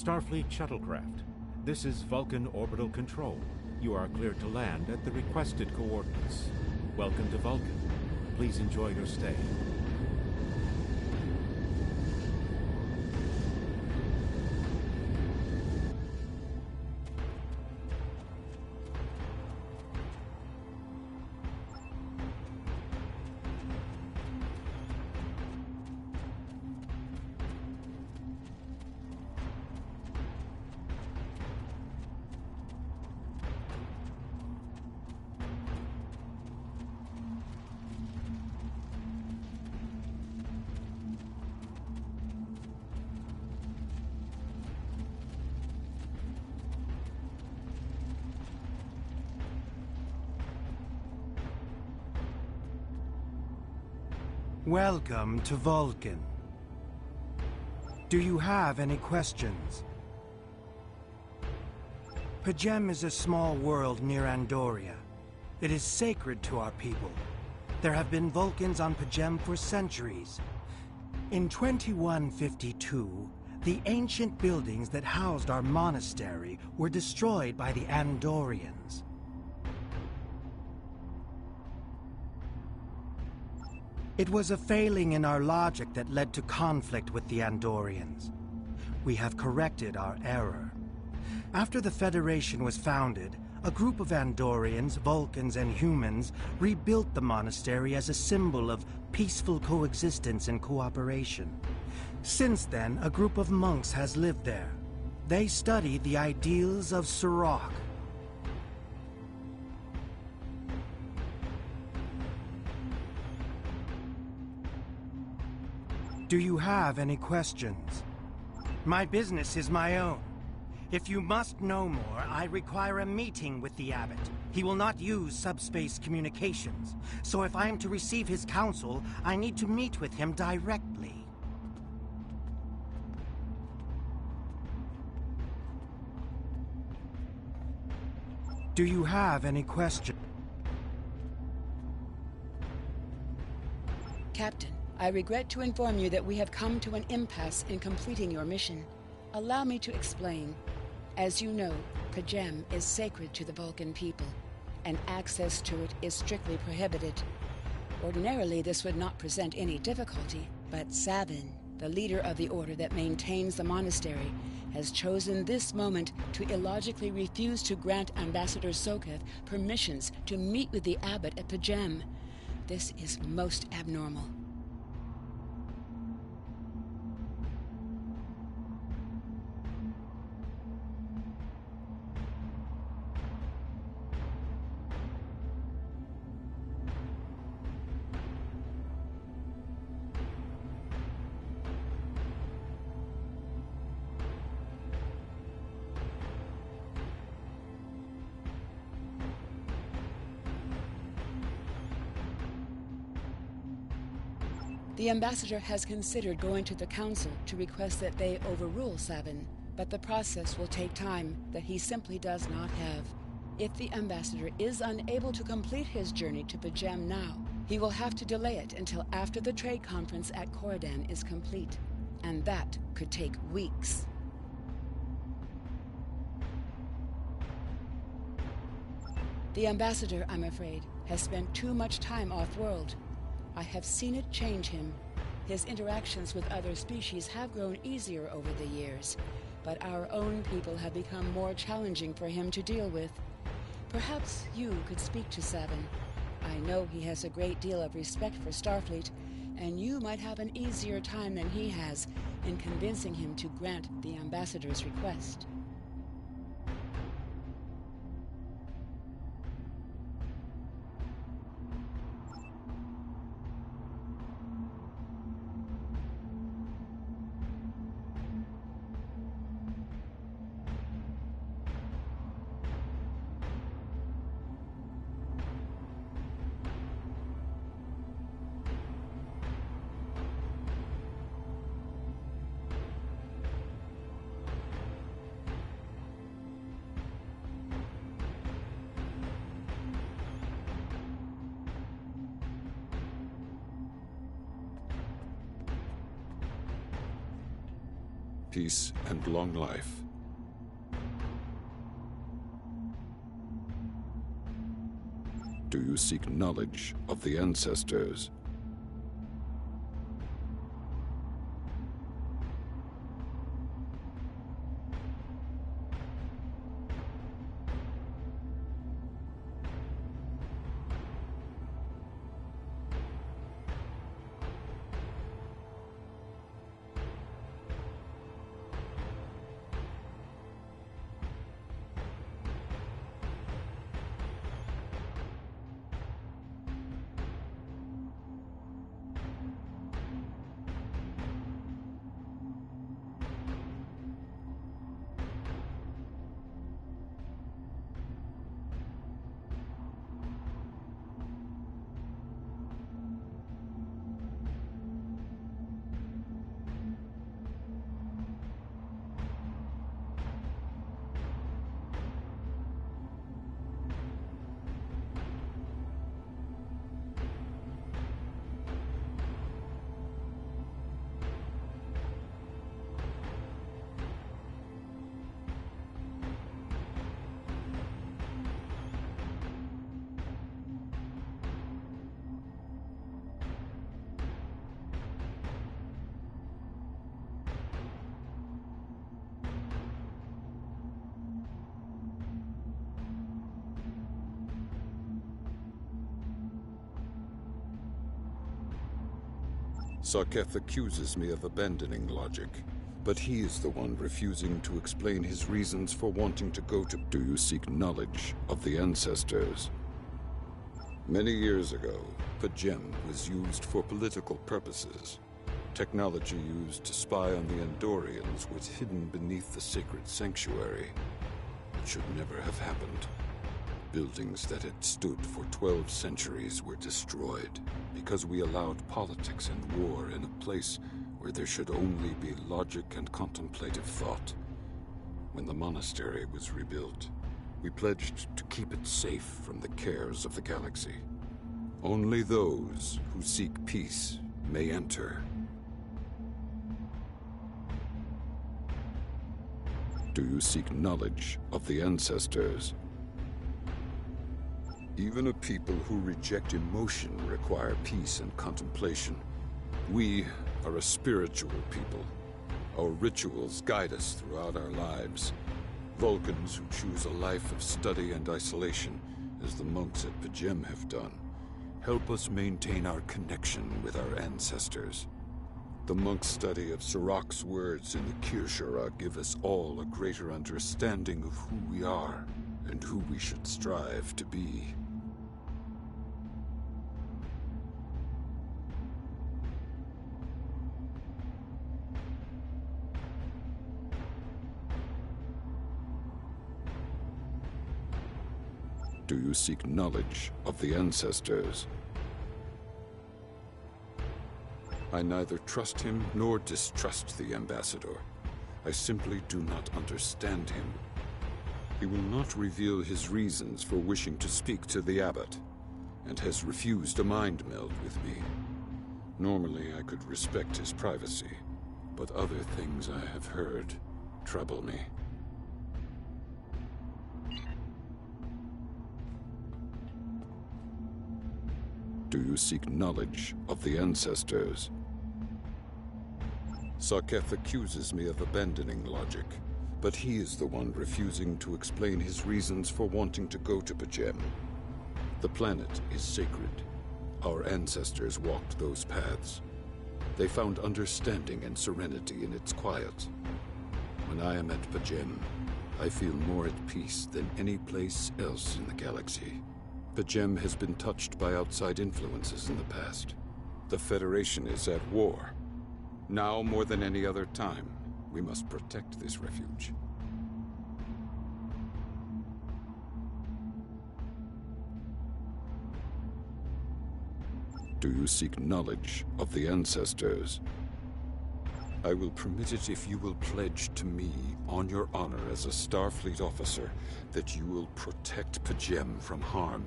Starfleet shuttlecraft. This is Vulcan Orbital Control. You are cleared to land at the requested coordinates. Welcome to Vulcan. Please enjoy your stay. Welcome to Vulcan. Do you have any questions? P'Jem is a small world near Andoria. It is sacred to our people. There have been Vulcans on P'Jem for centuries. In 2152, the ancient buildings that housed our monastery were destroyed by the Andorians. It was a failing in our logic that led to conflict with the Andorians. We have corrected our error. After the Federation was founded, a group of Andorians, Vulcans, and humans rebuilt the monastery as a symbol of peaceful coexistence and cooperation. Since then, a group of monks has lived there. They study the ideals of Sirach. Do you have any questions? My business is my own. If you must know more, I require a meeting with the abbot. He will not use subspace communications, so if I am to receive his counsel, I need to meet with him directly. Do you have any questions? Captain, I regret to inform you that we have come to an impasse in completing your mission. Allow me to explain. As you know, P'Jem is sacred to the Vulcan people, and access to it is strictly prohibited. Ordinarily, this would not present any difficulty, but Savin, the leader of the order that maintains the monastery, has chosen this moment to illogically refuse to grant Ambassador Soketh permissions to meet with the abbot at P'Jem. This is most abnormal. The ambassador has considered going to the council to request that they overrule Savin, but the process will take time that he simply does not have. If the ambassador is unable to complete his journey to P'Jem now, he will have to delay it until after the trade conference at Coridan is complete, and that could take weeks. The ambassador, I'm afraid, has spent too much time off-world. I have seen it change him. His interactions with other species have grown easier over the years, but our own people have become more challenging for him to deal with. Perhaps you could speak to Savin. I know he has a great deal of respect for Starfleet, and you might have an easier time than he has in convincing him to grant the ambassador's request. peace, and long life. Do you seek knowledge of the ancestors? Sarketh accuses me of abandoning logic, but he is the one refusing to explain his reasons for wanting to go to... Do you seek knowledge of the ancestors? Many years ago, Pajem was used for political purposes. Technology used to spy on the Andorians was hidden beneath the sacred sanctuary. It should never have happened. Buildings that had stood for 12 centuries were destroyed because we allowed politics and war in a place where there should only be logic and contemplative thought. When the monastery was rebuilt, we pledged to keep it safe from the cares of the galaxy. Only those who seek peace may enter. Do you seek knowledge of the ancestors? Even a people who reject emotion require peace and contemplation. We are a spiritual people. Our rituals guide us throughout our lives. Vulcans who choose a life of study and isolation, as the monks at Pajem have done, help us maintain our connection with our ancestors. The monk's study of Sirach's words in the Kirshara give us all a greater understanding of who we are and who we should strive to be. Do you seek knowledge of the ancestors? I neither trust him nor distrust the ambassador. I simply do not understand him. He will not reveal his reasons for wishing to speak to the abbot, and has refused a mind meld with me. Normally I could respect his privacy, but other things I have heard trouble me. Do you seek knowledge of the ancestors? Sarketh accuses me of abandoning logic, but he is the one refusing to explain his reasons for wanting to go to Pajem. The planet is sacred. Our ancestors walked those paths. They found understanding and serenity in its quiet. When I am at Pajem, I feel more at peace than any place else in the galaxy. Pajem has been touched by outside influences in the past. The Federation is at war. Now, more than any other time, we must protect this refuge. Do you seek knowledge of the ancestors? I will permit it if you will pledge to me, on your honor as a Starfleet officer, that you will protect Pajem from harm.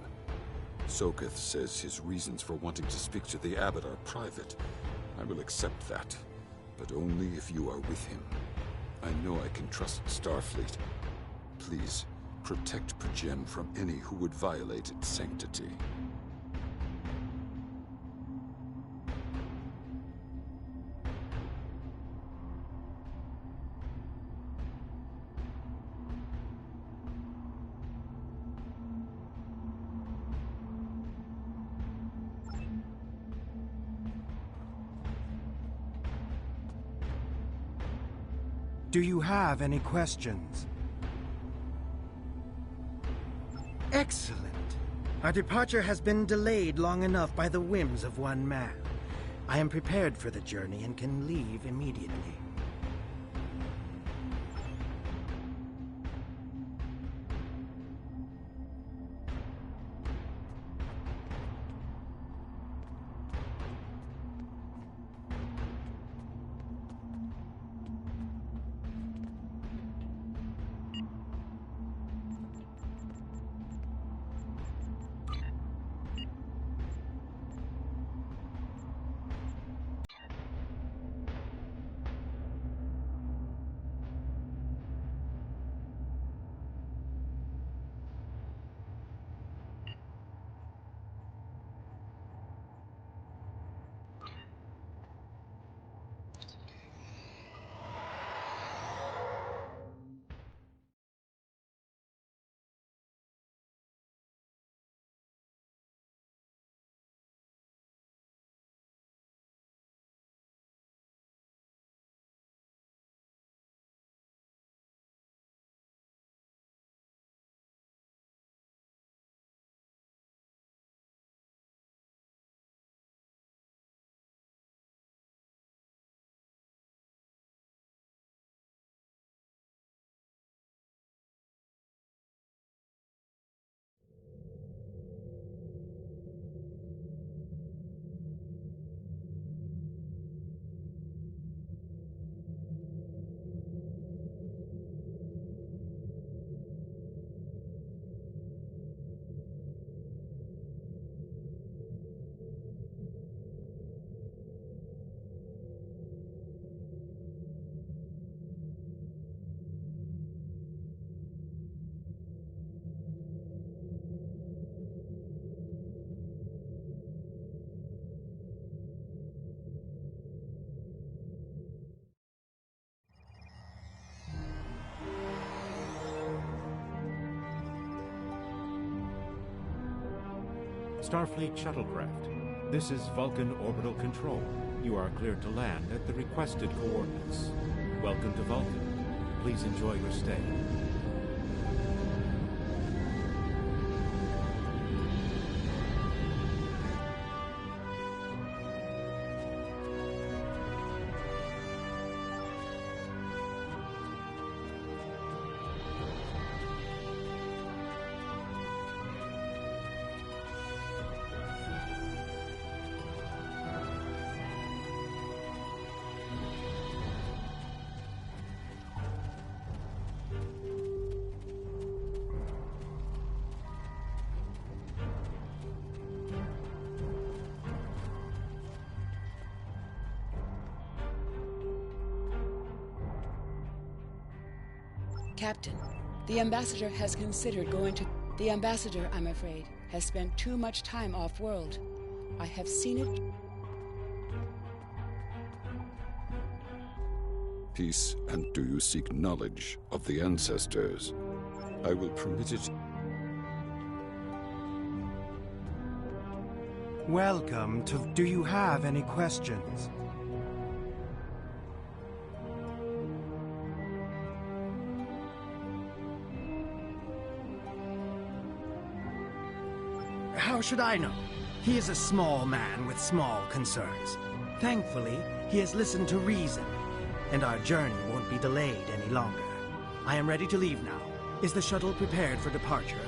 Soketh says his reasons for wanting to speak to the abbot are private. I will accept that, but only if you are with him. I know I can trust Starfleet. Please, protect P'Jem from any who would violate its sanctity. Do you have any questions? Excellent. Our departure has been delayed long enough by the whims of one man. I am prepared for the journey and can leave immediately. Starfleet shuttlecraft. This is Vulcan Orbital Control. You are cleared to land at the requested coordinates. Welcome to Vulcan. Please enjoy your stay. Captain, the ambassador has considered going to... The ambassador, I'm afraid, has spent too much time off-world. I have seen it... Peace, and do you seek knowledge of the ancestors? I will permit it. Welcome to... Do you have any questions? How should I know? He is a small man with small concerns. Thankfully, he has listened to reason, and our journey won't be delayed any longer. I am ready to leave now. Is the shuttle prepared for departure?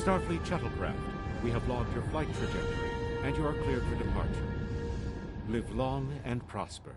Starfleet shuttlecraft, we have logged your flight trajectory, and you are cleared for departure. Live long and prosper.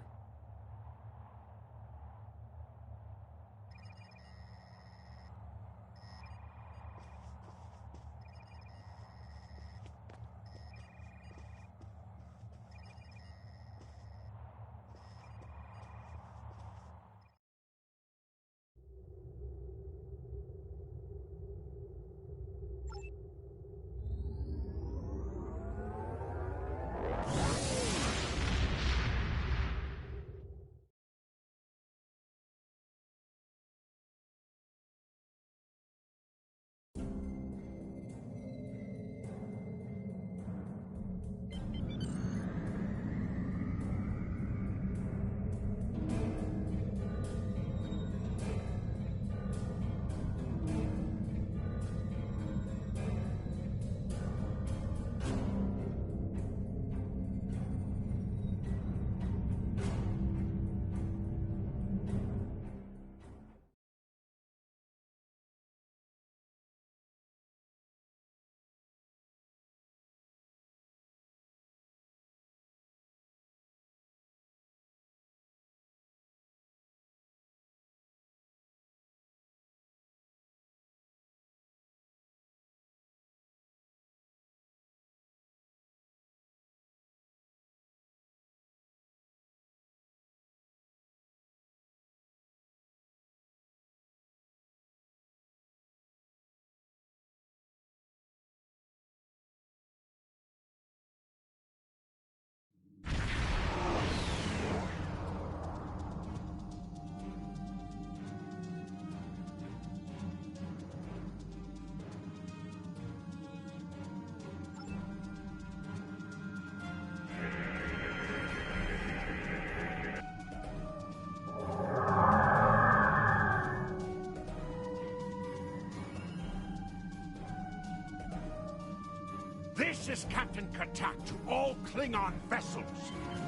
This is Captain Katak to all Klingon vessels.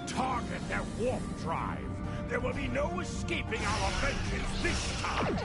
Target their warp drive. There will be no escaping our vengeance this time.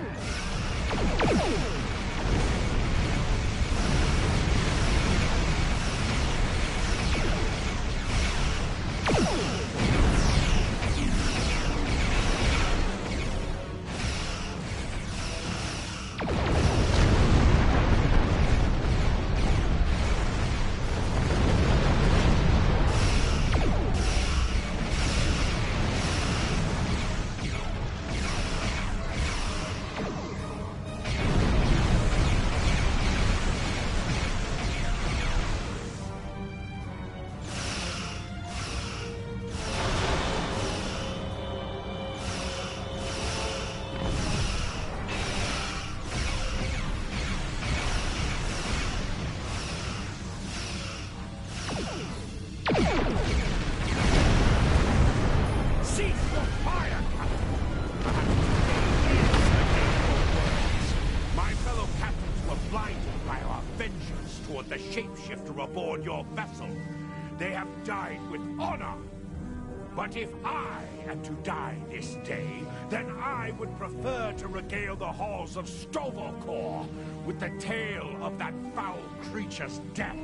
The shapeshifter aboard your vessel. They have died with honor. But if I am to die this day, then I would prefer to regale the halls of Stovalkor with the tale of that foul creature's death.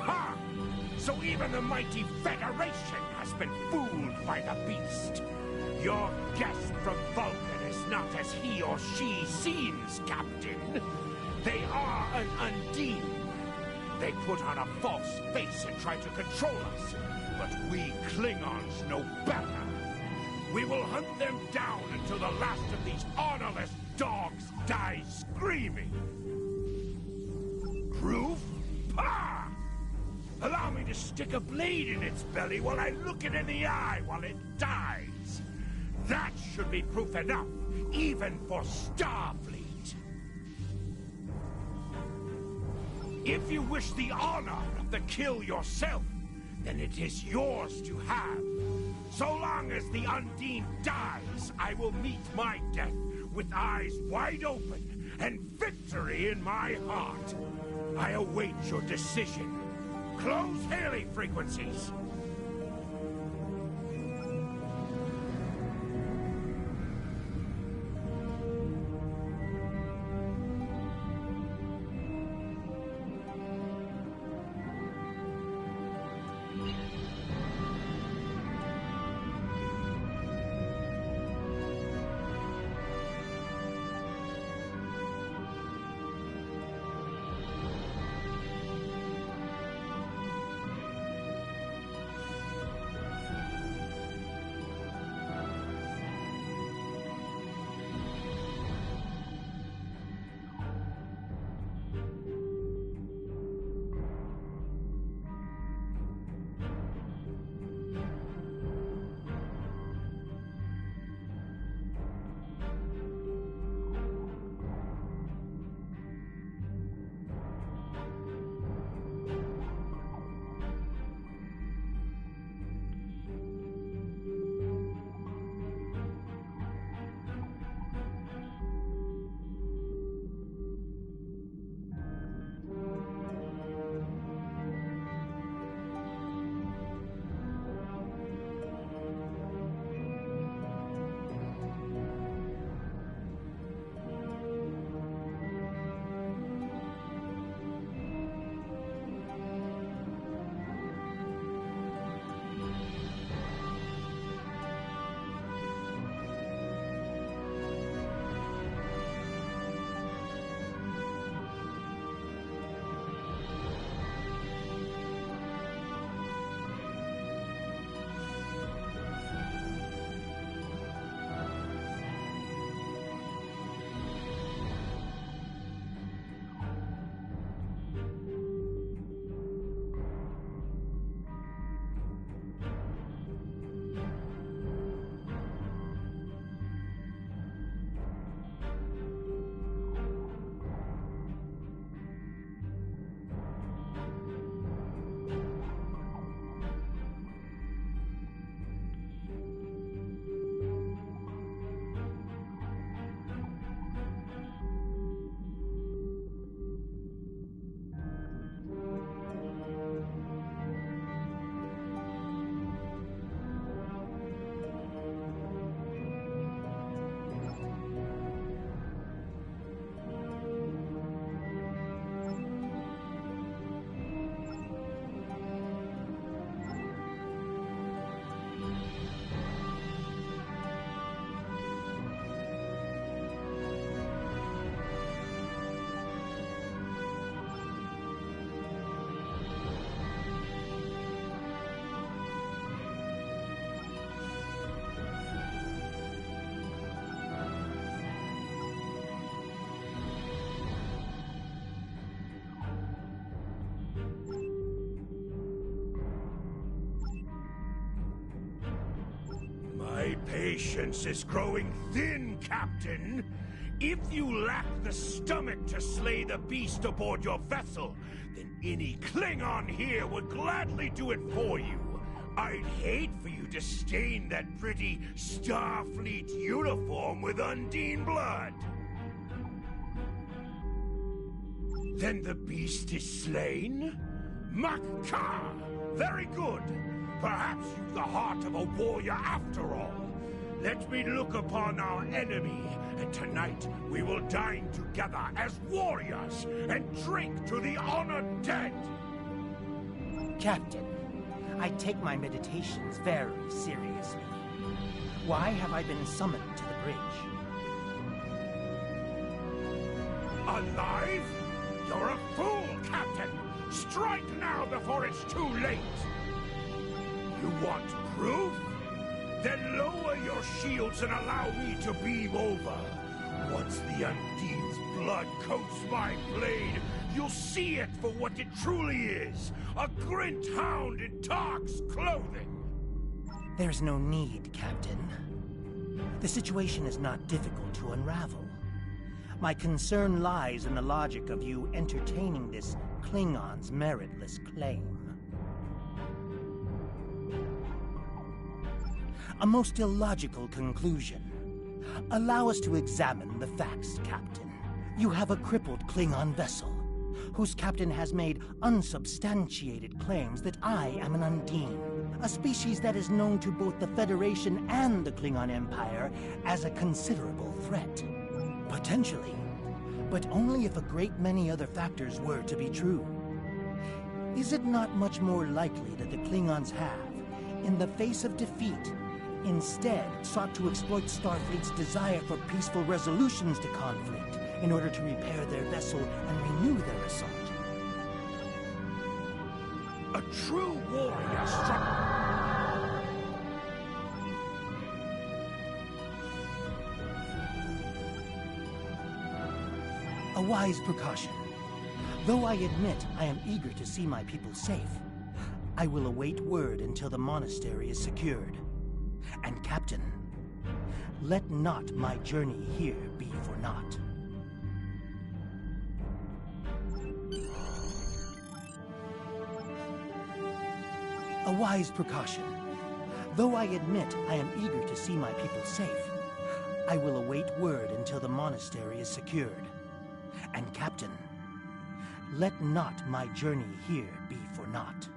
Ha! So even the mighty Federation has been fooled by the beast. Your guest from Vulcan is not as he or she seems, Captain. They are an Undine. They put on a false face and try to control us. But we Klingons know better. We will hunt them down until the last of these honorless dogs dies screaming. Proof? Pah! Allow me to stick a blade in its belly while I look it in the eye while it dies. That should be proof enough, even for Starfleet. If you wish the honor of the kill yourself, then it is yours to have. So long as the Undine dies, I will meet my death with eyes wide open and victory in my heart. I await your decision. Close hailing frequencies. patience is growing thin, Captain. If you lack the stomach to slay the beast aboard your vessel, then any Klingon here would gladly do it for you. I'd hate for you to stain that pretty Starfleet uniform with Undine blood. Then the beast is slain? Makar! Very good. Perhaps you've the heart of a warrior after all. Let me look upon our enemy, and tonight we will dine together as warriors and drink to the honored dead. Captain, I take my meditations very seriously. Why have I been summoned to the bridge? Alive? You're a fool, Captain! Strike now before it's too late! You want proof? Then lower your shields and allow me to beam over. Once the Undine's blood coats my blade, you'll see it for what it truly is. A Grint hound in Tark's clothing. There's no need, Captain. The situation is not difficult to unravel. My concern lies in the logic of you entertaining this Klingon's meritless claim. A most illogical conclusion. Allow us to examine the facts, Captain. You have a crippled Klingon vessel, whose captain has made unsubstantiated claims that I am an Undine, a species that is known to both the Federation and the Klingon Empire as a considerable threat. Potentially, but only if a great many other factors were to be true. Is it not much more likely that the Klingons have, in the face of defeat, instead sought to exploit Starfleet's desire for peaceful resolutions to conflict in order to repair their vessel and renew their assault? A true warrior struck... A wise precaution. Though I admit I am eager to see my people safe, I will await word until the monastery is secured. And Captain, let not my journey here be for naught. A wise precaution. Though I admit I am eager to see my people safe, I will await word until the monastery is secured. And Captain, let not my journey here be for naught.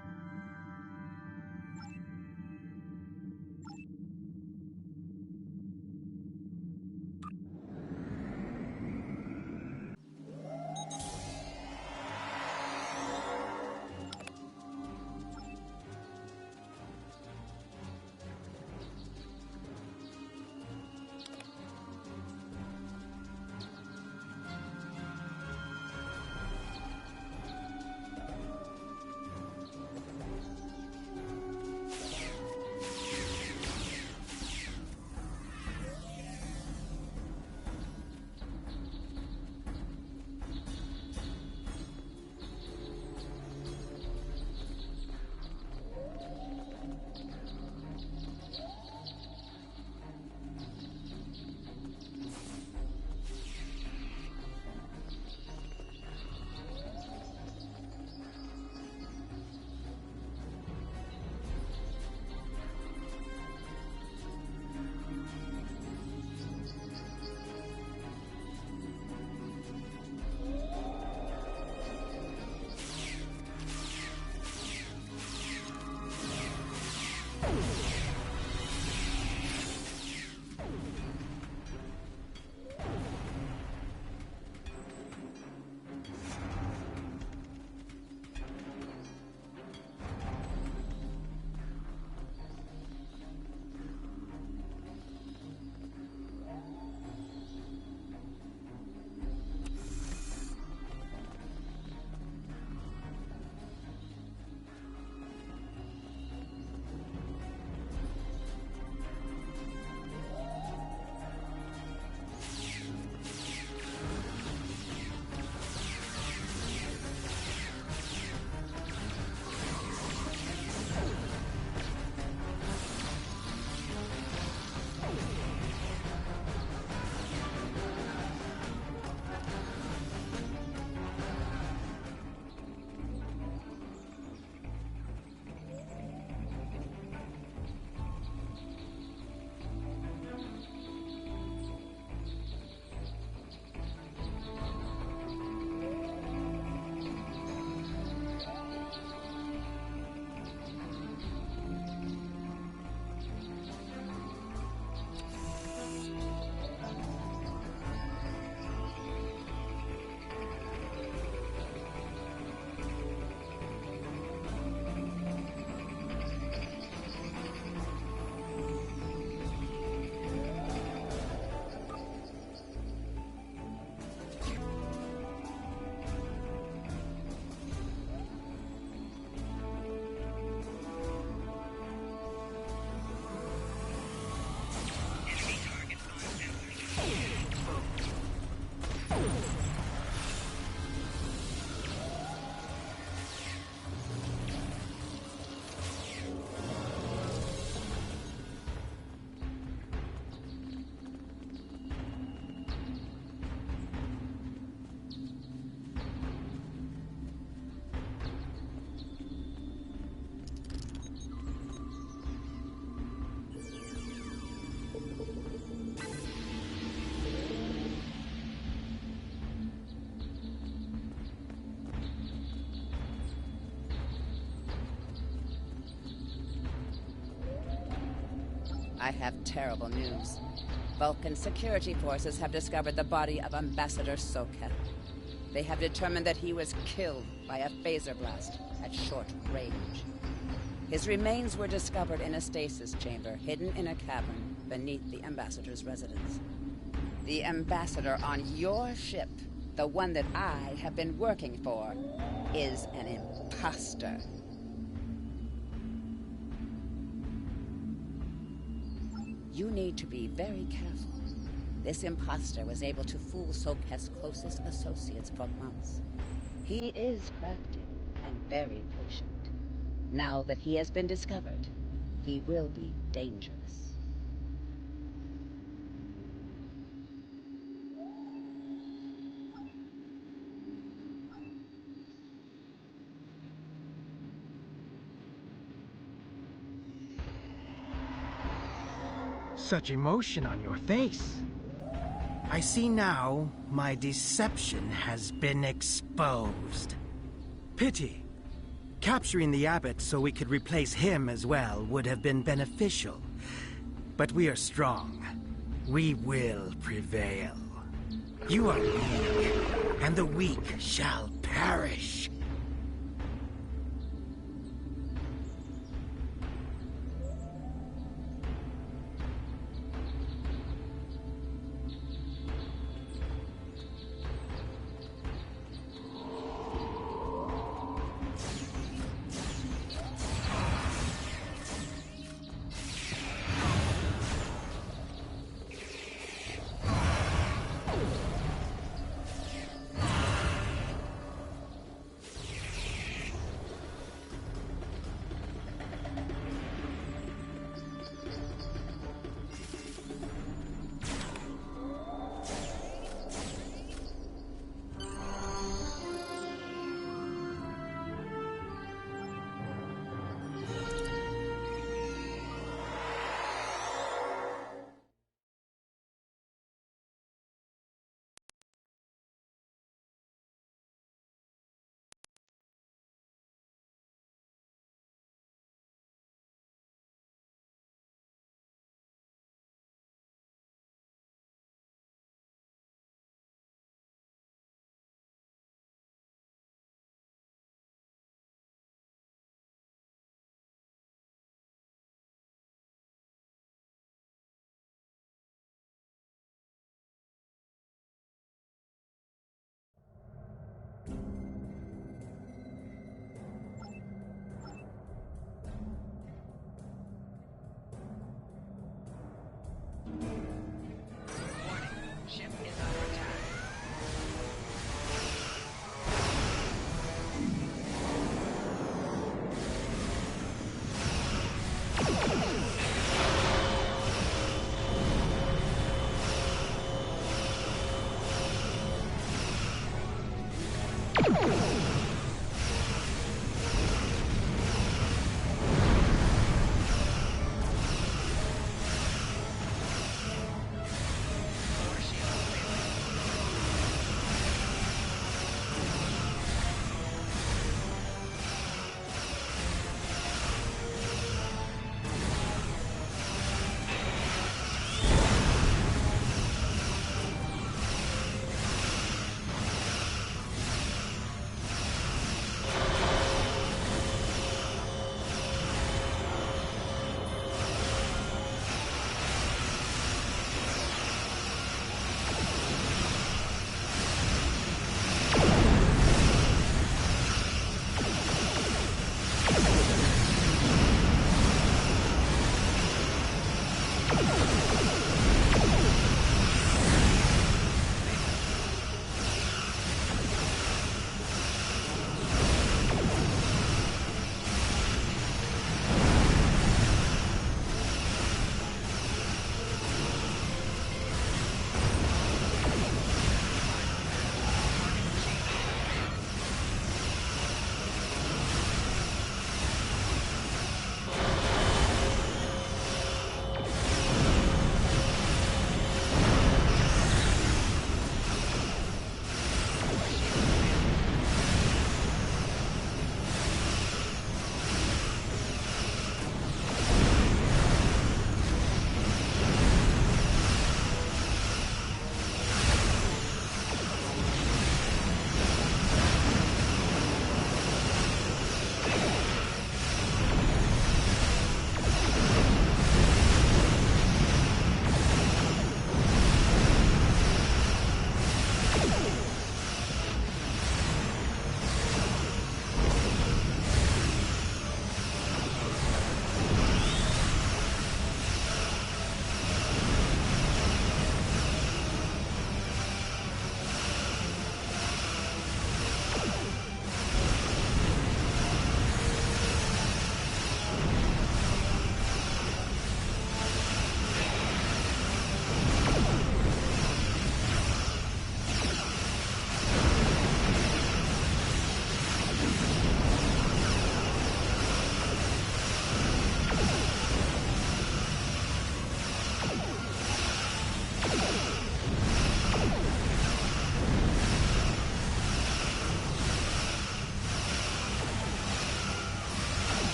I have terrible news. Vulcan security forces have discovered the body of Ambassador Soketh. They have determined that he was killed by a phaser blast at short range. His remains were discovered in a stasis chamber hidden in a cavern beneath the Ambassador's residence. The Ambassador on your ship, the one that I have been working for, is an imposter. You need to be very careful. This imposter was able to fool Soketh's closest associates for months. He is crafty and very patient. Now that he has been discovered, he will be dangerous. Such emotion on your face. I see now my deception has been exposed. Pity. Capturing the abbot so we could replace him as well would have been beneficial. But we are strong. We will prevail. You are weak, and the weak shall perish.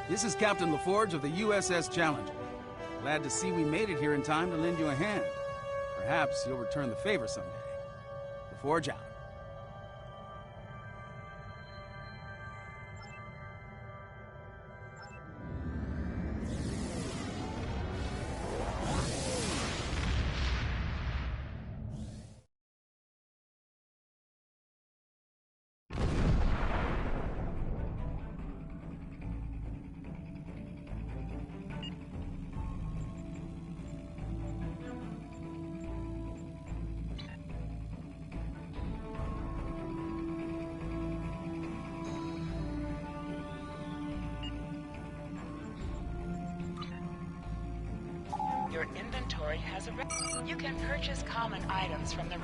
This is Captain LaForge of the USS Challenger. Glad to see we made it here in time to lend you a hand. Perhaps you'll return the favor someday. LaForge out. Your inventory has a you can purchase common items from the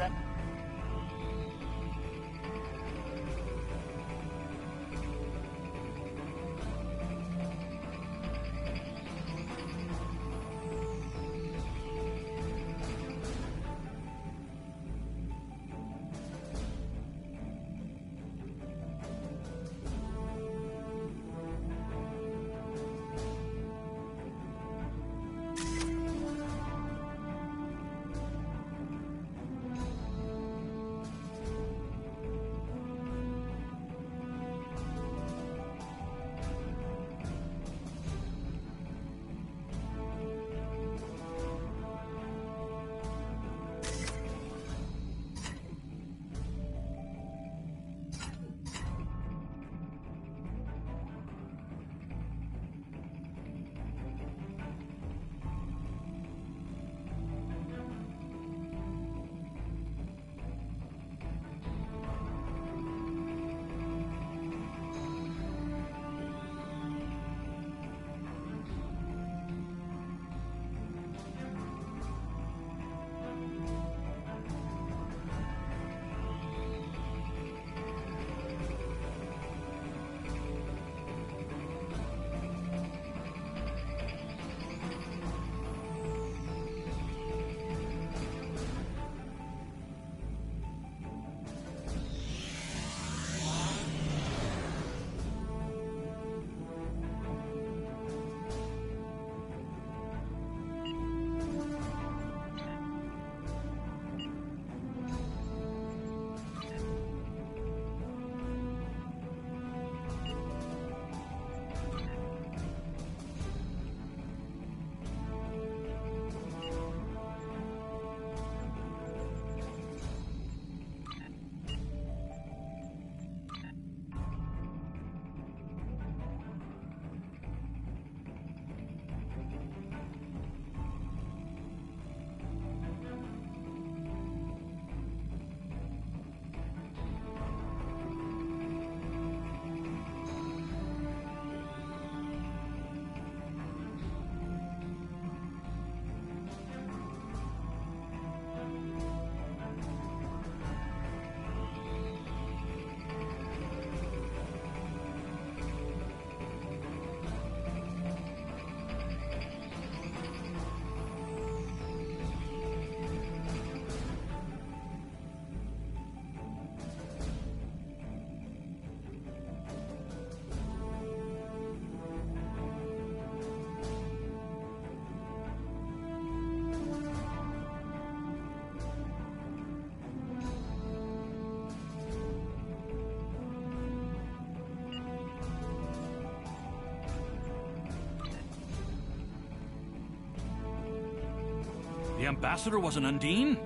The ambassador was an Undine?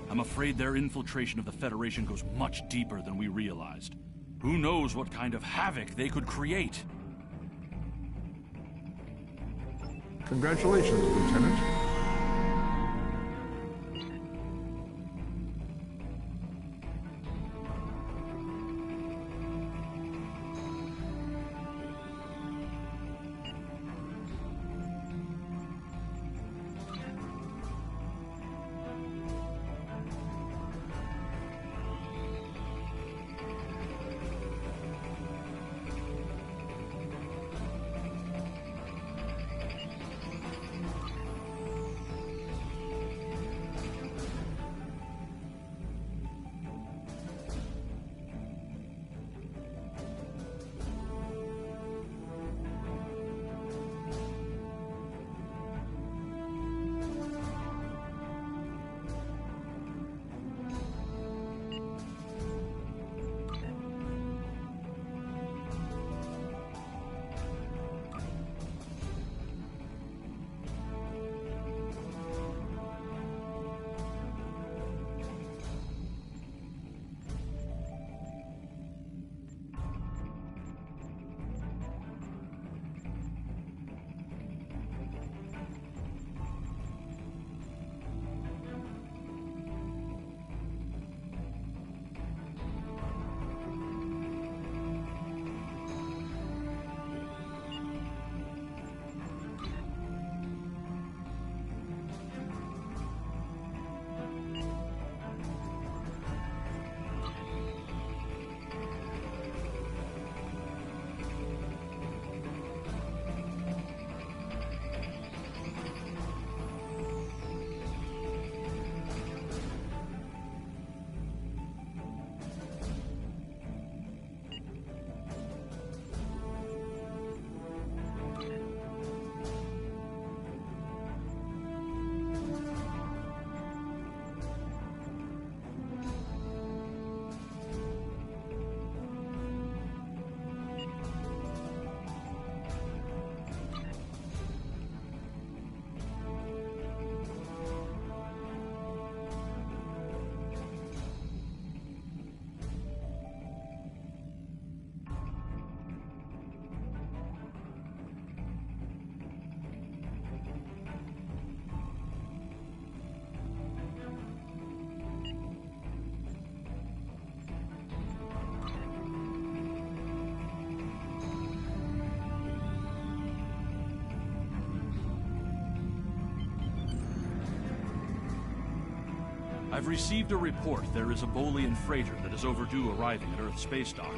I'm afraid their infiltration of the Federation goes much deeper than we realized. Who knows what kind of havoc they could create? Congratulations, Lieutenant. I've received a report there is a Bolian freighter that is overdue arriving at Earth space dock.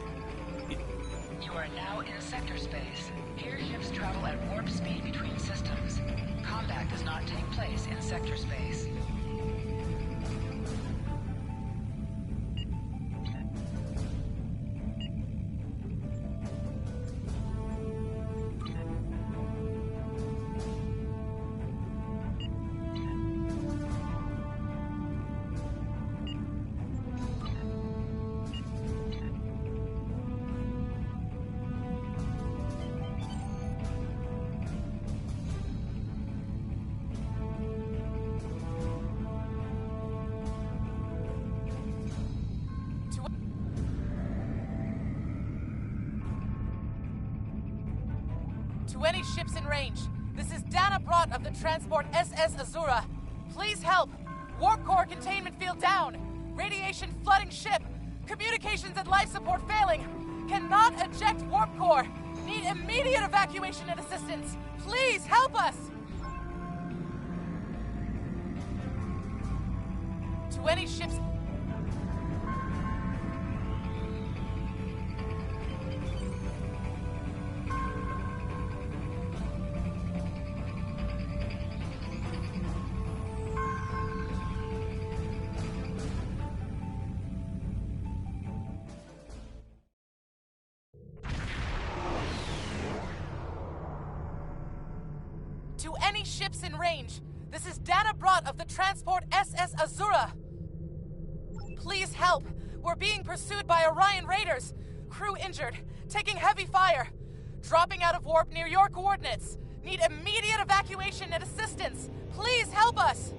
You are now in sector space. Here ships travel at warp speed between systems. Combat does not take place in sector space. To any ships in range, this is Dana Brott of the transport SS Azura. Please help! Warp core containment field down! Radiation flooding ship! Communications and life support failing! Cannot eject warp core! Need immediate evacuation and assistance! Please help us! To any ships... To any ships in range, this is Dana Brott of the transport SS Azura. Please help. We're being pursued by Orion raiders. Crew injured, taking heavy fire. Dropping out of warp near your coordinates. Need immediate evacuation and assistance. Please help us.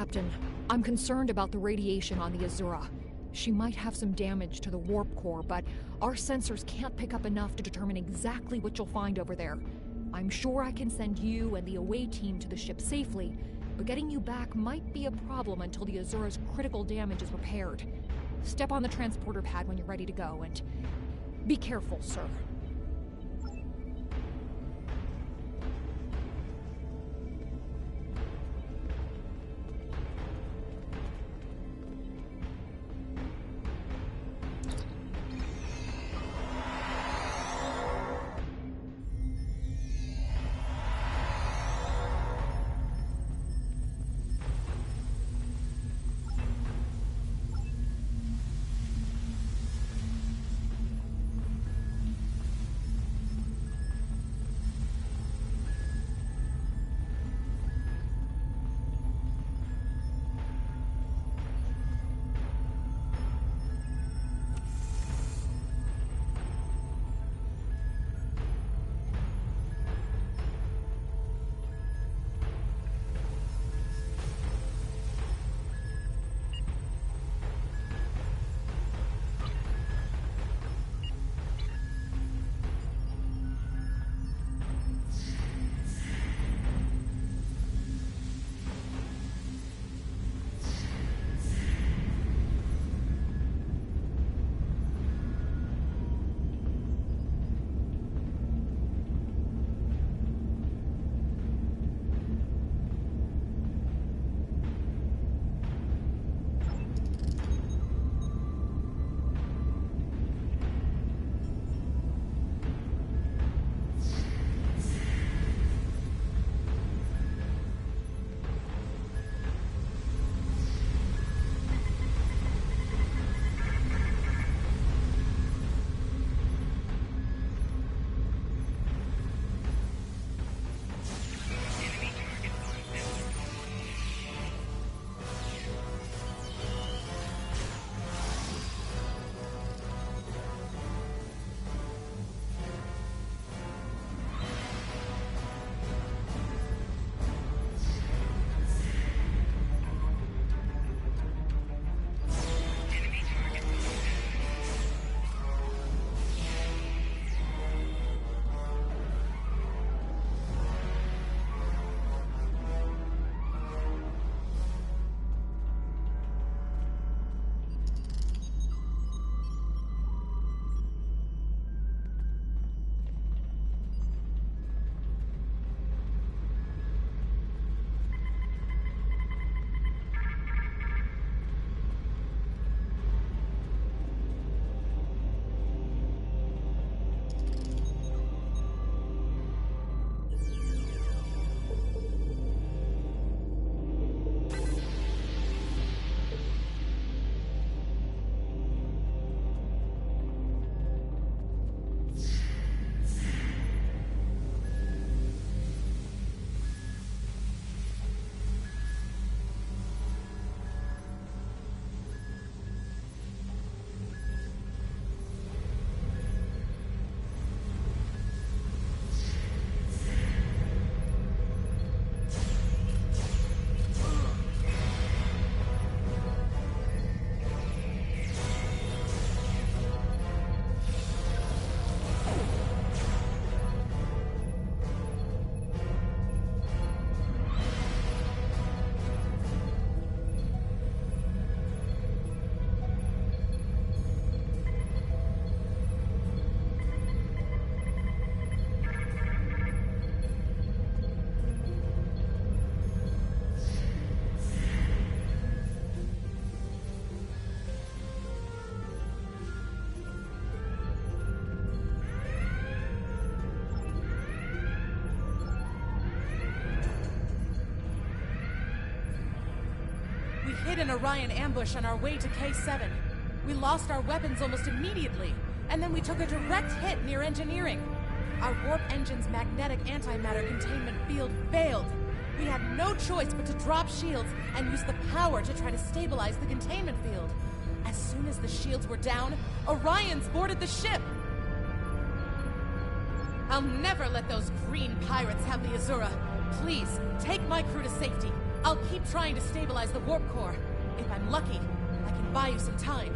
Captain, I'm concerned about the radiation on the Azura. She might have some damage to the warp core, but our sensors can't pick up enough to determine exactly what you'll find over there. I'm sure I can send you and the away team to the ship safely, but getting you back might be a problem until the Azura's critical damage is repaired. Step on the transporter pad when you're ready to go, and be careful, sir. hit an Orion ambush on our way to K7. We lost our weapons almost immediately, and then we took a direct hit near engineering. Our warp engine's magnetic antimatter containment field failed. We had no choice but to drop shields and use the power to try to stabilize the containment field. As soon as the shields were down, Orions boarded the ship. I'll never let those green pirates have the Azura. Please, take my crew to safety. I'll keep trying to stabilize the warp core. If I'm lucky, I can buy you some time.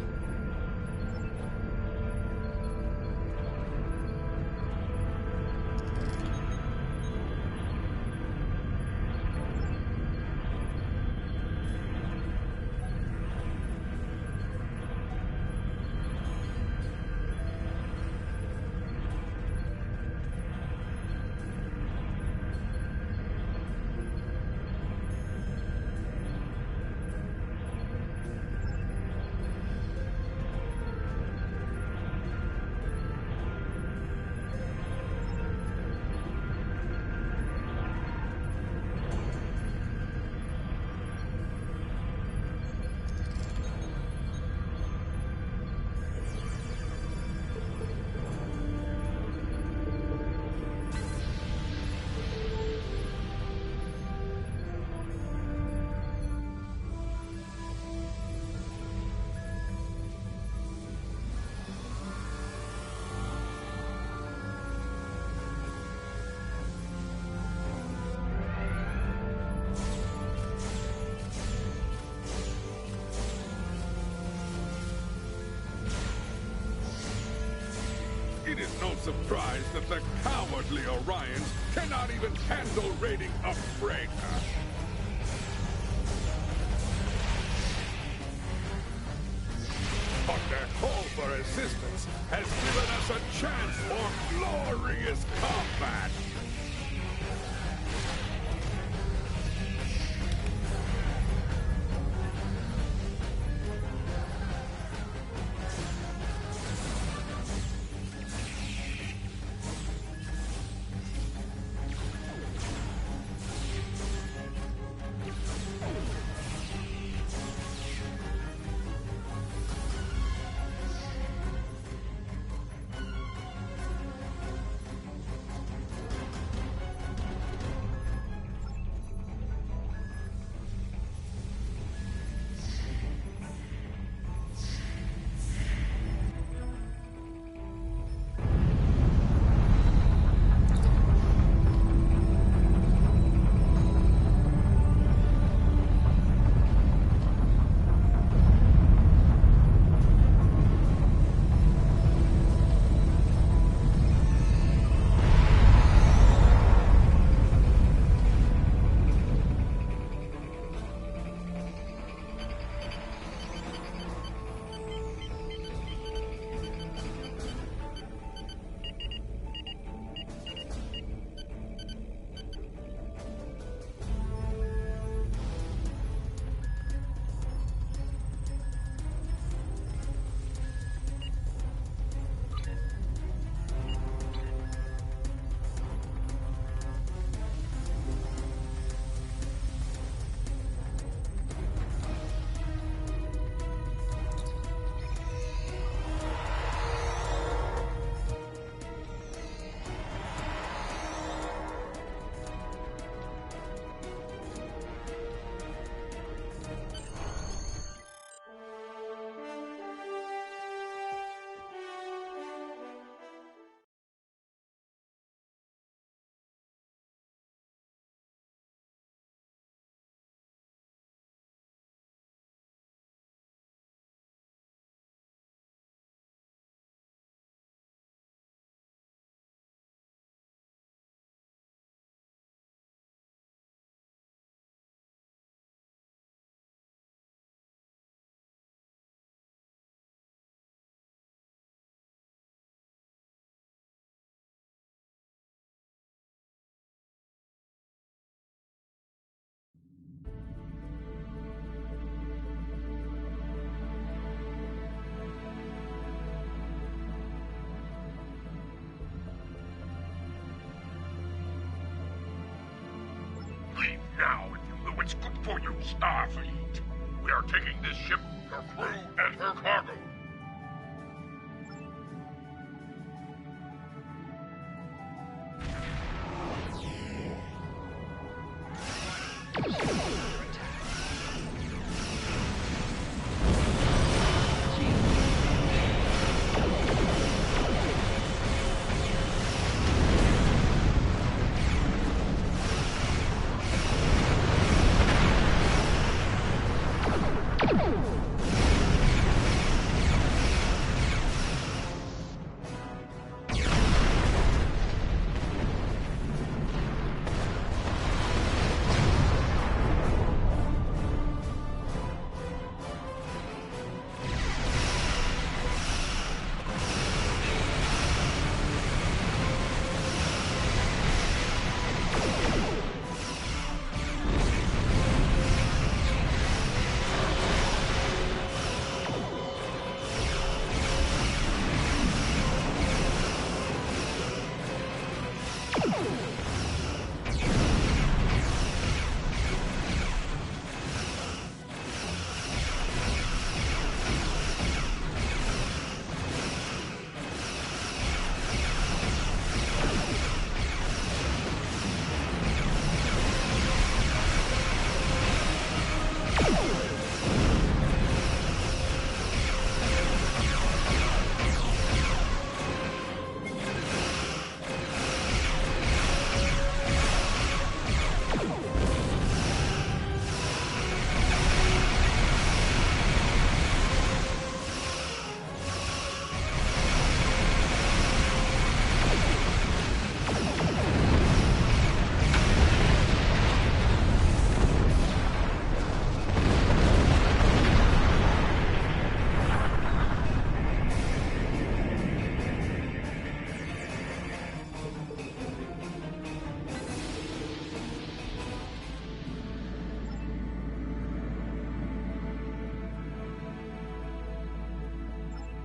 It is no surprise that the cowardly Orions cannot even handle raiding a freighter. But their call for assistance has given us a chance for glorious combat. Now, if you know it's good for you, Starfleet. We are taking this ship, her crew, and her cargo.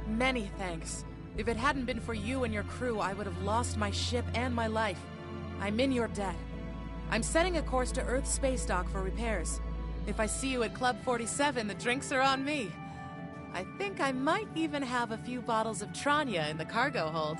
Many thanks. If it hadn't been for you and your crew, I would have lost my ship and my life. I'm in your debt. I'm setting a course to Earth's space dock for repairs. If I see you at Club 47, the drinks are on me. I think I might even have a few bottles of Tranya in the cargo hold.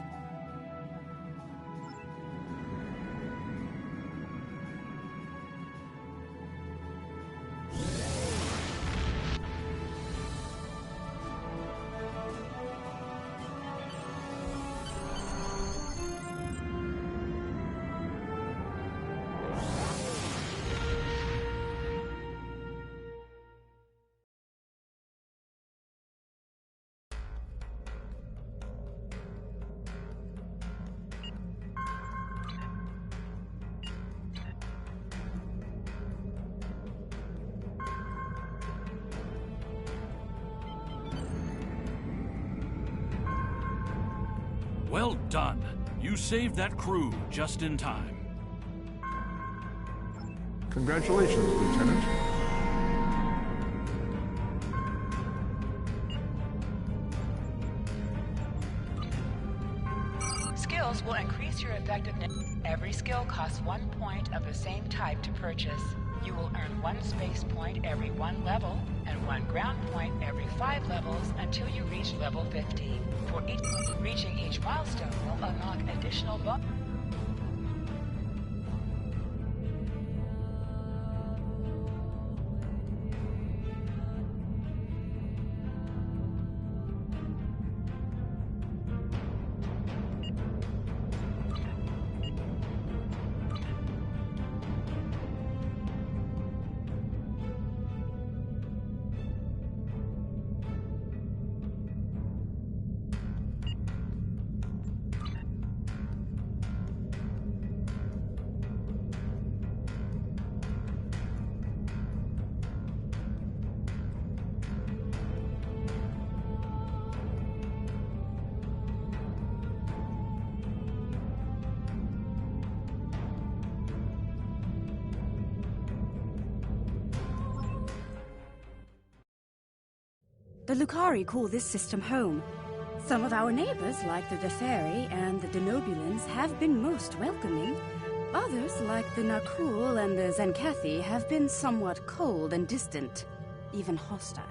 Well done. You saved that crew just in time. Congratulations, Lieutenant. Skills will increase your effectiveness. Every skill costs 1 point of the same type to purchase. You will earn 1 space point every 1 level and 1 ground point every 5 levels until you reach level 50. Reaching each milestone will unlock additional bonuses. The Lucari call this system home. Some of our neighbors, like the Deferi and the Denobulans, have been most welcoming. Others, like the Nakul and the Zenkathi, have been somewhat cold and distant, even hostile.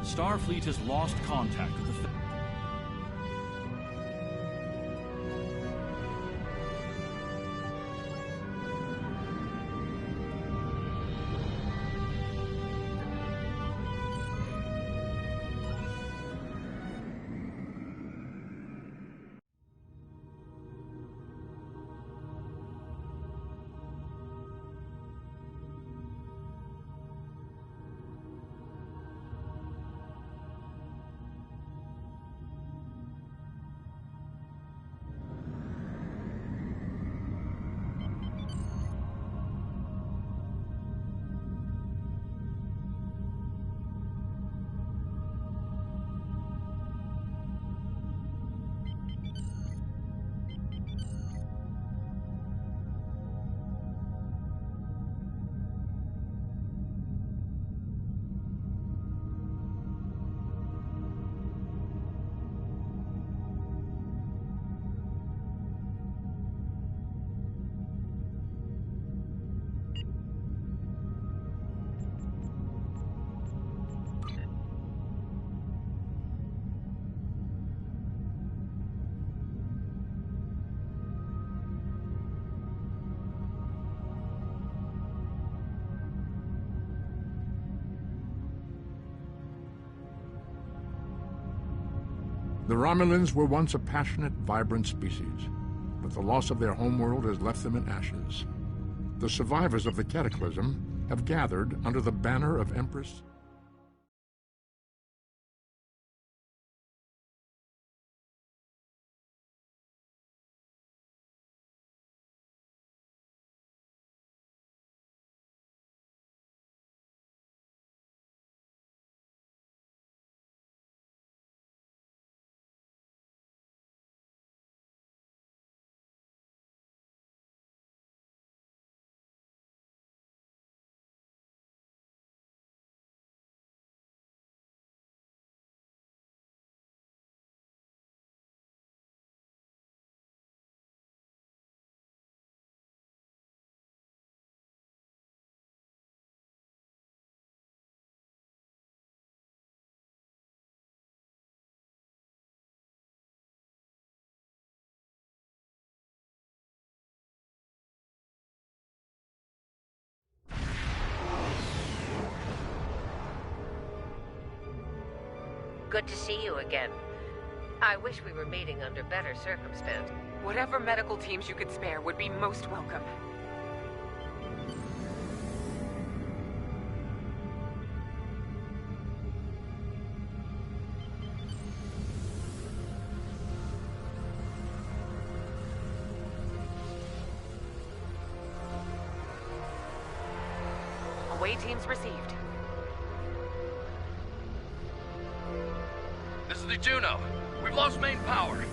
Starfleet has lost contact with the... The Romulans were once a passionate, vibrant species, but the loss of their homeworld has left them in ashes. The survivors of the cataclysm have gathered under the banner of Empress Good to see you again. I wish we were meeting under better circumstances. Whatever medical teams you could spare would be most welcome. Away teams received. This is the Juno. We've lost main power.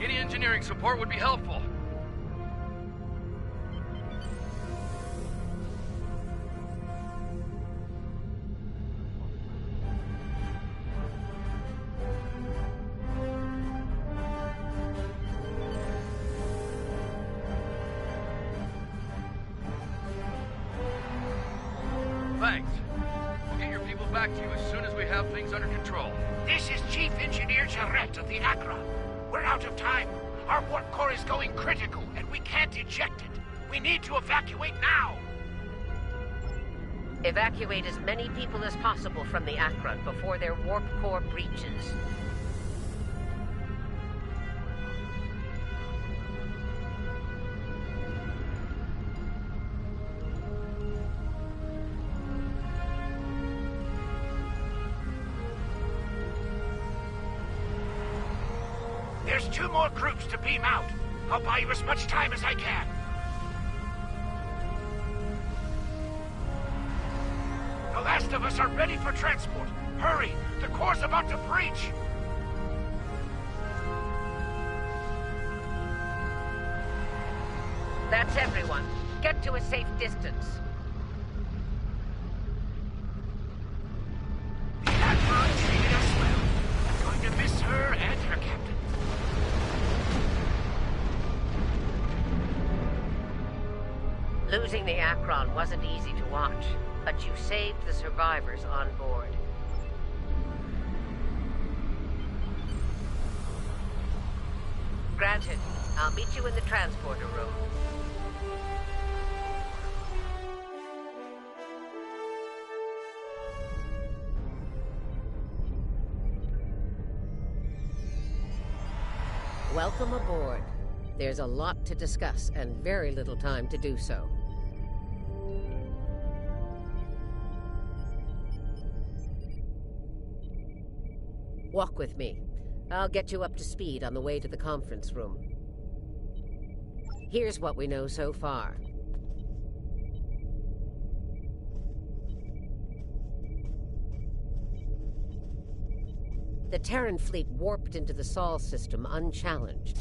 Any engineering support would be helpful. Thanks. We'll get your people back to you as soon as we have things under control. This is Chief Engineer Jarrett of the Accra. We're out of time. Our warp core is going critical, and we can't eject it. We need to evacuate now. Evacuate as many people as possible from the Accra before their warp core breaches. There's 2 more groups to beam out. I'll buy you as much time as I can. The last of us are ready for transport. Hurry! The core's about to breach! That's everyone. Get to a safe distance. The Admiral treated us well. I'm going to miss her and her captain. Losing the Akron wasn't easy to watch, but you saved the survivors on board. Granted. I'll meet you in the transporter room. Welcome aboard. There's a lot to discuss and very little time to do so. Walk with me. I'll get you up to speed on the way to the conference room. Here's what we know so far. The Terran fleet warped into the Sol system unchallenged.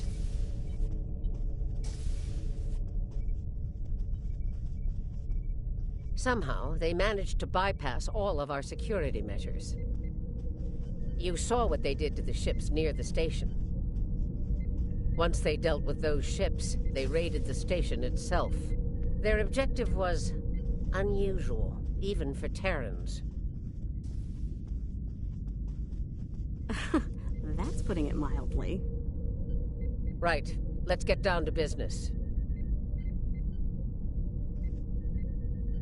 Somehow, they managed to bypass all of our security measures. You saw what they did to the ships near the station. Once they dealt with those ships, they raided the station itself. Their objective was unusual, even for Terrans. That's putting it mildly. Right. Let's get down to business.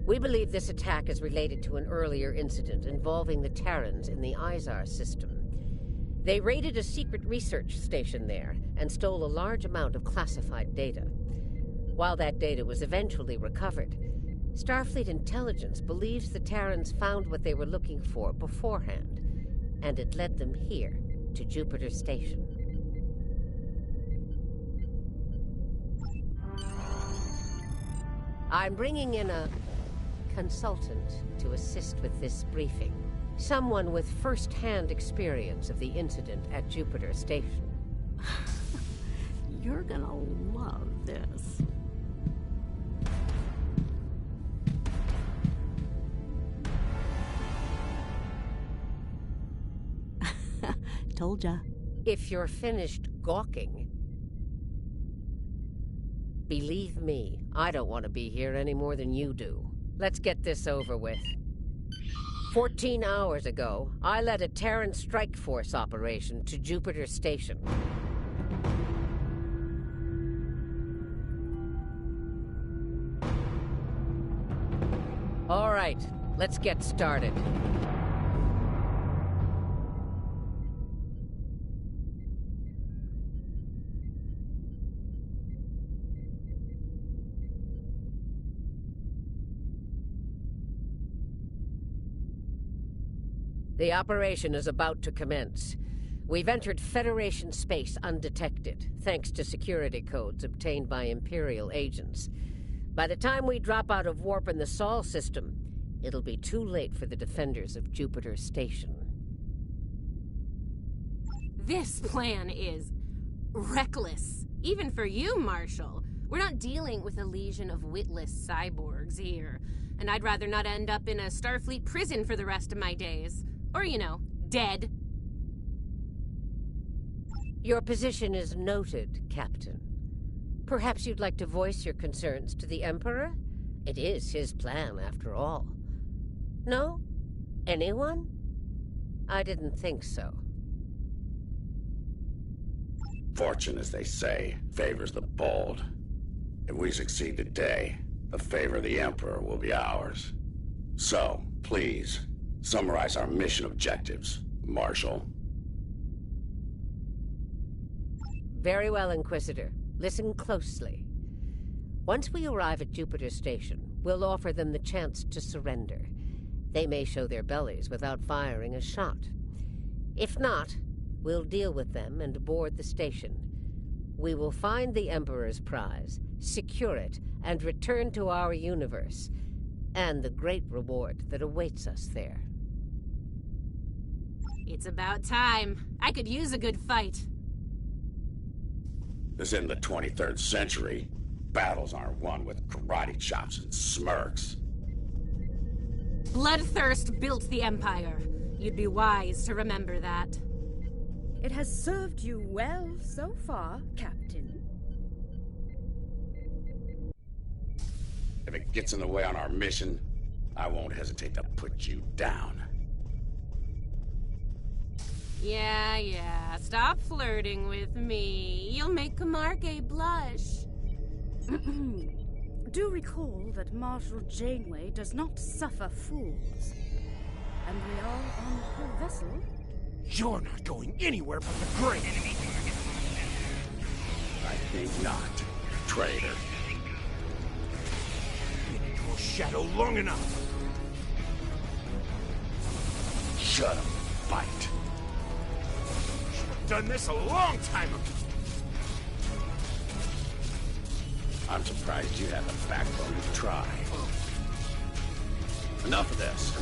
We believe this attack is related to an earlier incident involving the Terrans in the Izar system. They raided a secret research station there and stole a large amount of classified data. While that data was eventually recovered, Starfleet intelligence believes the Terrans found what they were looking for beforehand, and it led them here, to Jupiter Station. I'm bringing in a consultant to assist with this briefing. Someone with first-hand experience of the incident at Jupiter Station. You're gonna love this. Told ya. If you're finished gawking, believe me, I don't want to be here any more than you do. Let's get this over with. 14 hours ago, I led a Terran strike force operation to Jupiter Station. All right, let's get started. The operation is about to commence. We've entered Federation space undetected, thanks to security codes obtained by Imperial agents. By the time we drop out of warp in the Sol system, it'll be too late for the defenders of Jupiter Station. This plan is reckless. Even for you, Marshal. We're not dealing with a legion of witless cyborgs here. And I'd rather not end up in a Starfleet prison for the rest of my days. Or, dead. Your position is noted, Captain. Perhaps you'd like to voice your concerns to the Emperor? It is his plan, after all. No? Anyone? I didn't think so. Fortune, as they say, favors the bold. If we succeed today, the favor of the Emperor will be ours. So, please, summarize our mission objectives, Marshal. Very well, Inquisitor. Listen closely. Once we arrive at Jupiter Station, we'll offer them the chance to surrender. They may show their bellies without firing a shot. If not, we'll deal with them and board the station. We will find the Emperor's prize, secure it, and return to our universe, and the great reward that awaits us there. It's about time. I could use a good fight. This isn't the 23rd century. Battles aren't won with karate chops and smirks. Bloodthirst built the Empire. You'd be wise to remember that. It has served you well so far, Captain. If it gets in the way on our mission, I won't hesitate to put you down. Yeah, stop flirting with me. You'll make Camargue blush. Do recall that Marshal Janeway does not suffer fools. And we are on her vessel. You're not going anywhere but the grave. I think not, traitor. Been in your shadow long enough. Shut up, fight. Should have done this a long time ago. I'm surprised you have the backbone to try. Enough of this.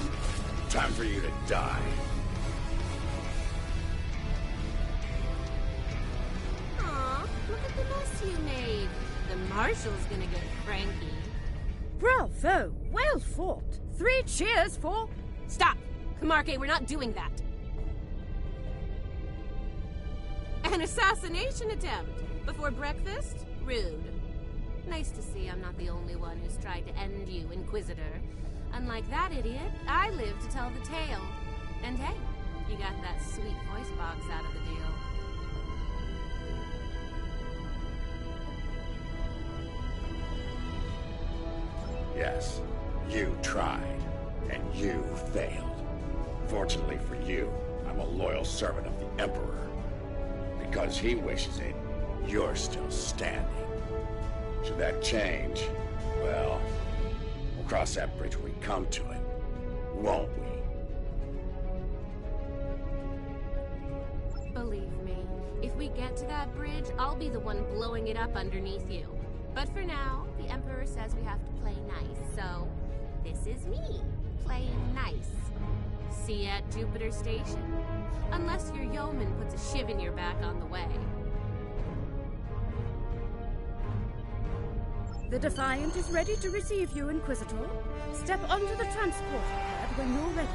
Time for you to die. Aw, look at the mess you made. The Marshal's gonna get cranky. Bravo! Well fought! 3 cheers for... Stop! Camargue, we're not doing that. An assassination attempt? Before breakfast? Rude. Nice to see I'm not the only one who's tried to end you, Inquisitor. Unlike that idiot, I live to tell the tale. And hey, you got that sweet voice box out of the deal. Yes, you tried, and you failed. Fortunately for you, I'm a loyal servant of the Emperor. Because he wishes it, you're still standing. Should that change, well, we'll cross that bridge when we come to it, won't we? Believe me, if we get to that bridge, I'll be the one blowing it up underneath you. But for now, the Emperor says we have to play nice, so this is me, playing nice. See you at Jupiter Station. Unless your yeoman puts a shiv in your back on the way. The Defiant is ready to receive you, Inquisitor. Step onto the transporter pad when you're ready.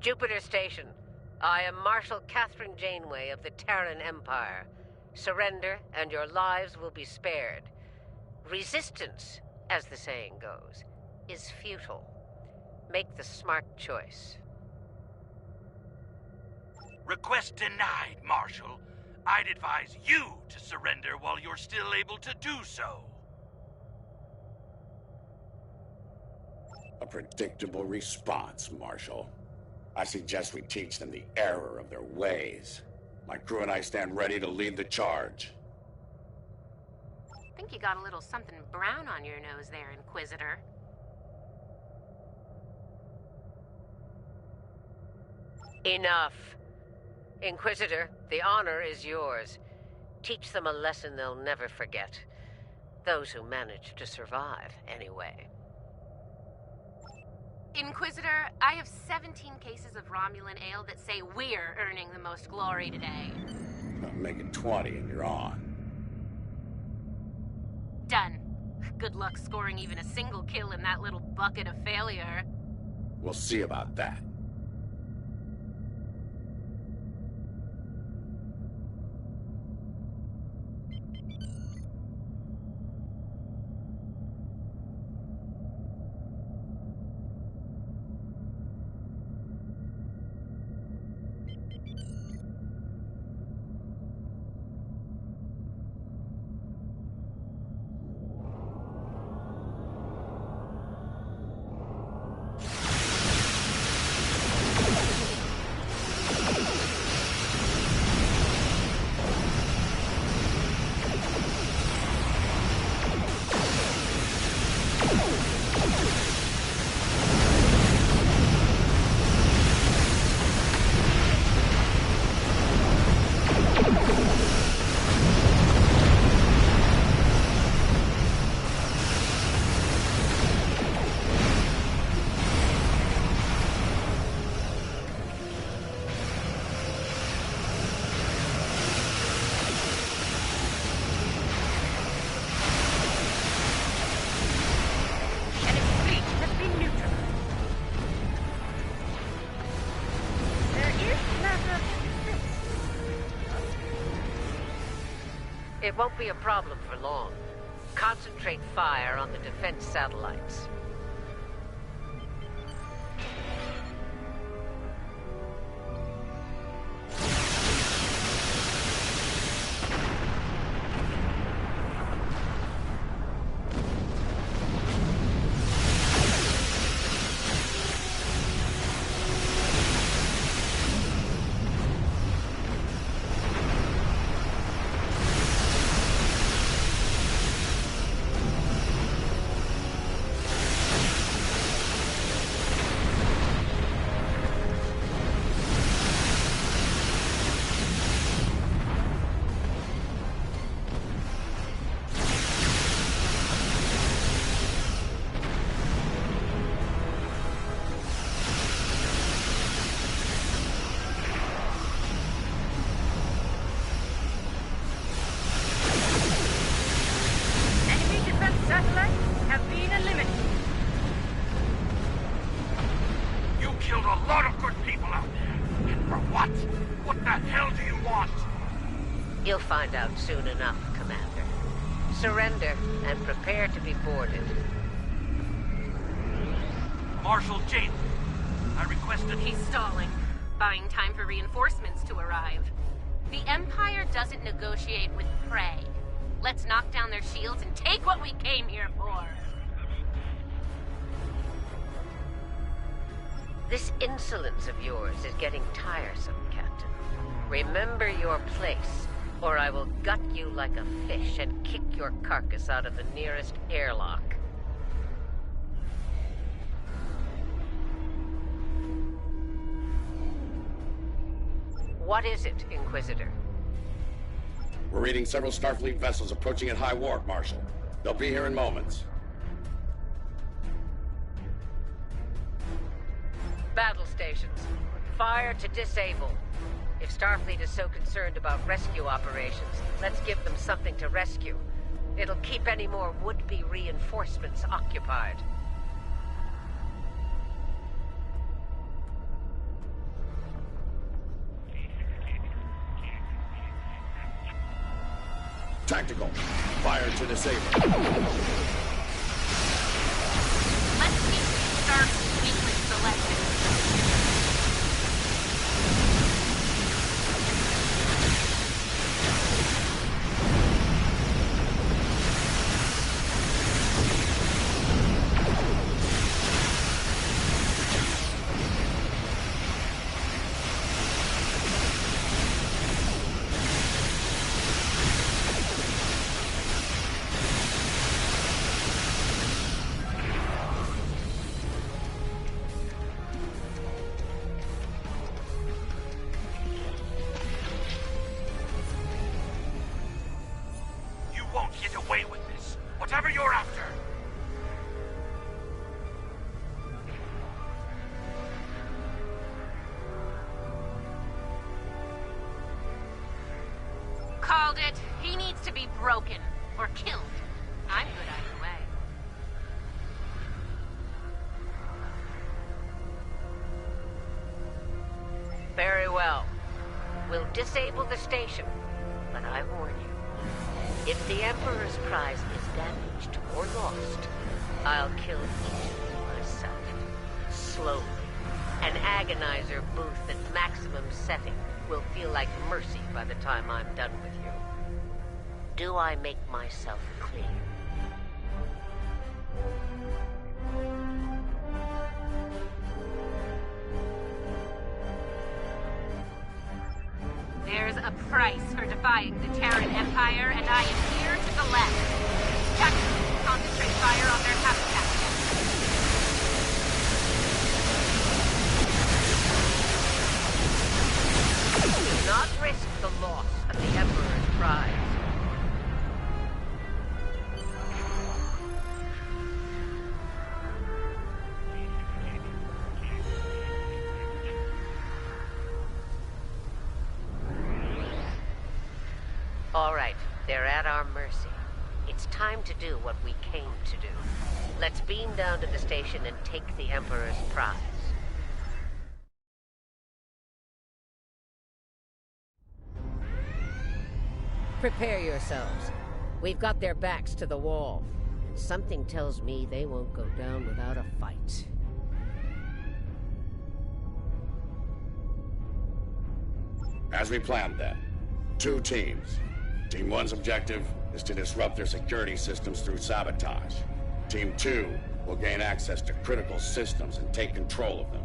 Jupiter Station. I am Marshal Catherine Janeway of the Terran Empire. Surrender, and your lives will be spared. Resistance, as the saying goes, is futile. Make the smart choice. Request denied, Marshal. I'd advise you to surrender while you're still able to do so. A predictable response, Marshal. I suggest we teach them the error of their ways. My crew and I stand ready to lead the charge. I think you got a little something brown on your nose there, Inquisitor. Enough. Inquisitor, the honor is yours. Teach them a lesson they'll never forget. Those who manage to survive, anyway. Inquisitor, I have 17 cases of Romulan ale that say we're earning the most glory today. I'll make it 20 and you're on. Done. Good luck scoring even a single kill in that little bucket of failure. We'll see about that. It won't be a problem for long. Concentrate fire on the defense satellites. You'll find out soon enough, Commander. Surrender and prepare to be boarded. Marshal Jane, I requested... He's stalling, buying time for reinforcements to arrive. The Empire doesn't negotiate with prey. Let's knock down their shields and take what we came here for. This insolence of yours is getting tiresome, Captain. Remember your place, or I will gut you like a fish and kick your carcass out of the nearest airlock. What is it, Inquisitor? We're reading several Starfleet vessels approaching at high warp, Marshal. They'll be here in moments. Battle stations. Fire to disable. If Starfleet is so concerned about rescue operations, let's give them something to rescue. It'll keep any more would-be reinforcements occupied. Tactical. Fire to disable. Let's see who starts weakly selected. Called it. He needs to be broken. Or killed. I'm good either way. Very well. We'll disable the station. But I warn you, if the Emperor's prize is damaged or lost, I'll kill each of you myself. Slowly. An agonizer booth at maximum setting will feel like mercy by the time I'm done with you. Do I make myself clear? There's a price for defying the Terran Empire, and I am here to collect. Tactical, concentrate fire on their habitat. Do not risk the loss of the Emperor's prize. All right, they're at our mercy. It's time to do what we came to do. Let's beam down to the station and take the Emperor's prize. Prepare yourselves. We've got their backs to the wall. Something tells me they won't go down without a fight. As we planned then, 2 teams. Team 1's objective is to disrupt their security systems through sabotage. Team 2 will gain access to critical systems and take control of them.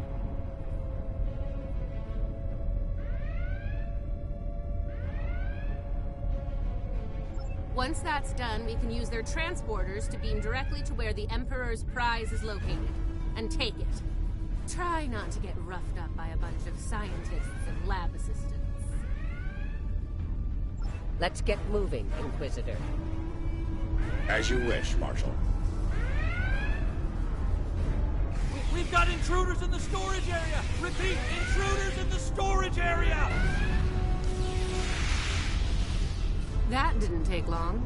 Once that's done, we can use their transporters to beam directly to where the Emperor's prize is located, and take it. Try not to get roughed up by a bunch of scientists and lab assistants. Let's get moving, Inquisitor. As you wish, Marshal. We've got intruders in the storage area! Repeat, intruders in the storage area! That didn't take long.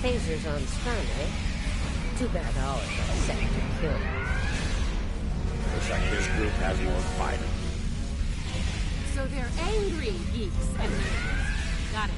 Phasers on stun, eh? Too bad ours are set to kill. Looks like this group has more fighting. So they're angry geeks and nerds. Got it.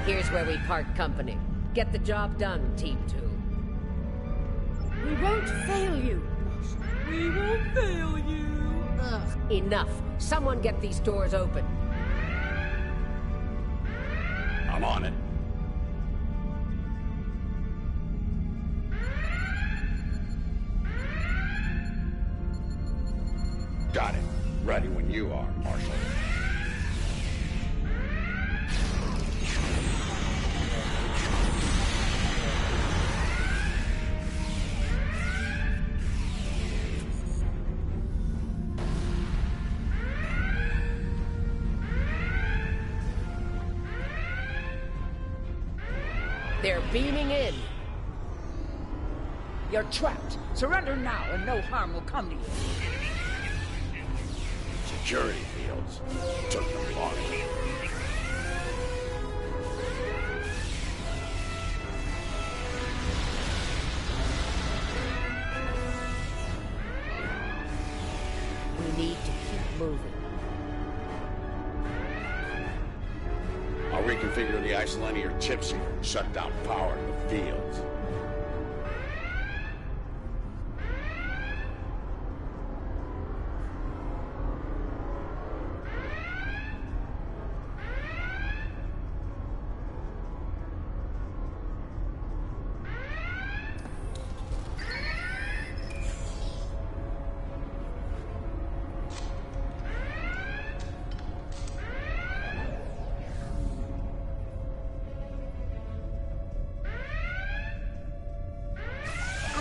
Here's where we part company. Get the job done, Team 2. We won't fail you. We won't fail you. Ugh, enough. Someone get these doors open. I'm on it. Got it. Ready when you are, Marshal. They're beaming in. You're trapped. Surrender now and no harm will come to you. Security fields. Took them long. We need to keep moving. I'll reconfigure the isolinear chips here and shut down power in the fields.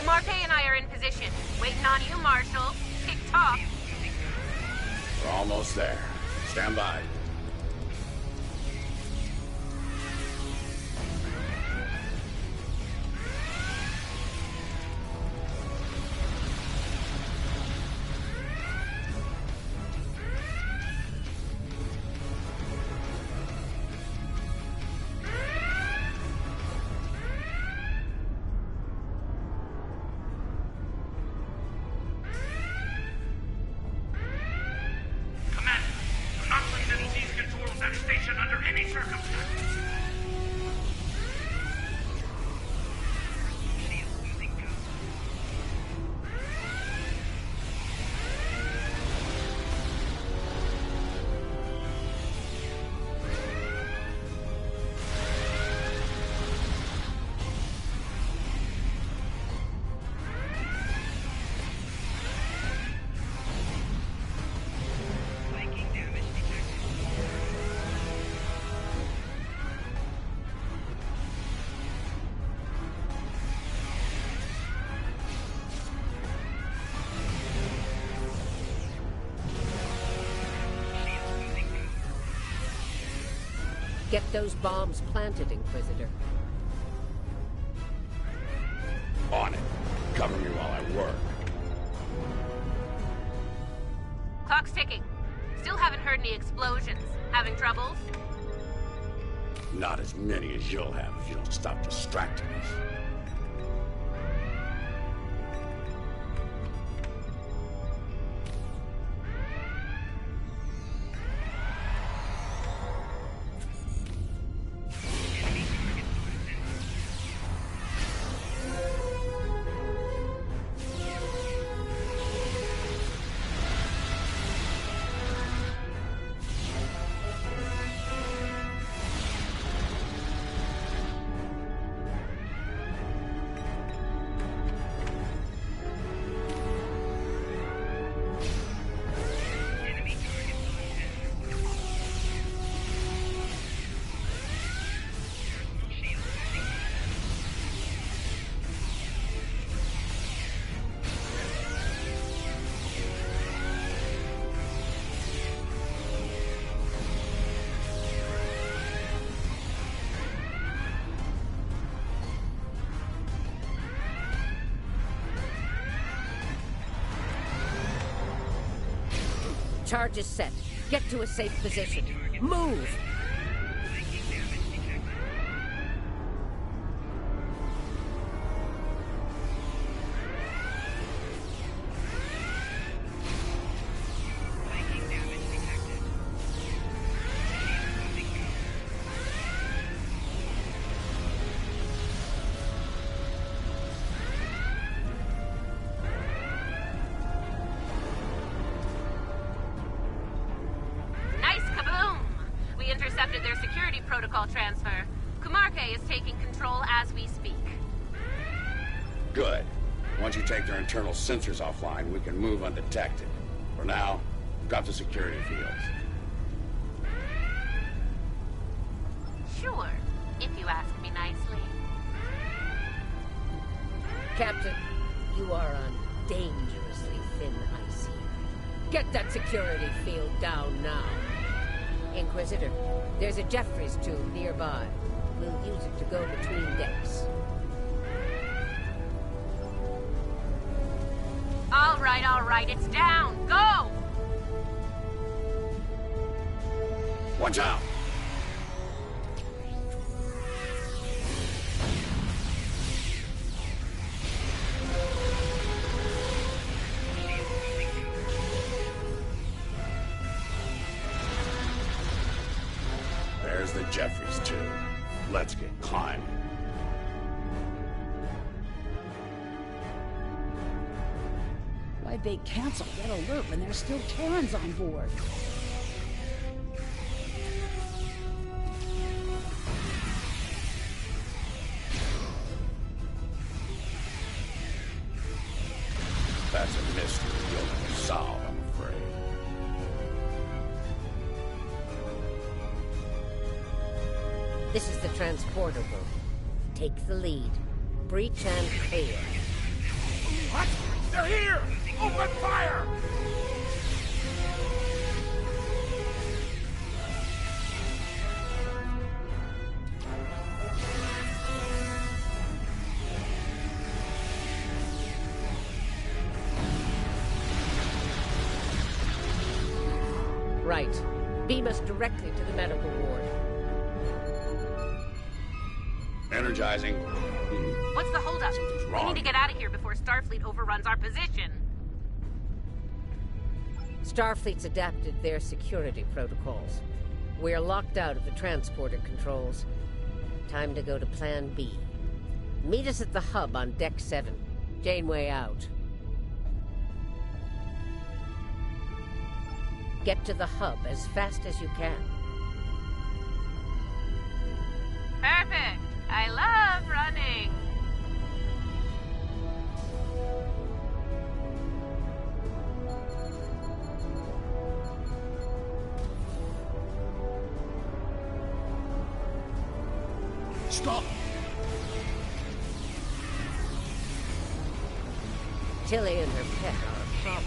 Marquet and I are in position. Waiting on you, Marshal. Tick-tock. We're almost there. Stand by. Get those bombs planted, Inquisitor. On it. Cover me while I work. Clock's ticking. Still haven't heard any explosions. Having troubles? Not as many as you'll have if you don't stop distracting us. Charge is set. Get to a safe position. Move! protocol transfer. Kumarke is taking control as we speak. Good. Once you take their internal sensors offline, we can move undetected. For now, drop the security fields. Sure, if you ask me nicely. Captain, you are on dangerously thin ice here. Get that security field down now. Inquisitor, there's a Jeffries tube nearby. We'll use it to go between decks. All right, it's down. Go! Watch out! There's the Jeffries tube. Let's get climbing. Why'd they cancel Red Alert when there's still Terrans on board? That's a mystery you'll never solve, I'm afraid. This is the transporter room. Take the lead. Breach and clear. What? They're here! Open fire! Right. Beam us directly to the medical ward. Energizing. What's the holdup? Something's We wrong. need to get out of here before Starfleet overruns our position. Starfleet's adapted their security protocols. We're locked out of the transporter controls. Time to go to Plan B. Meet us at the hub on Deck 7. Janeway out. Get to the hub as fast as you can. Perfect. I love running. Stop! Tilly and her pet are a problem.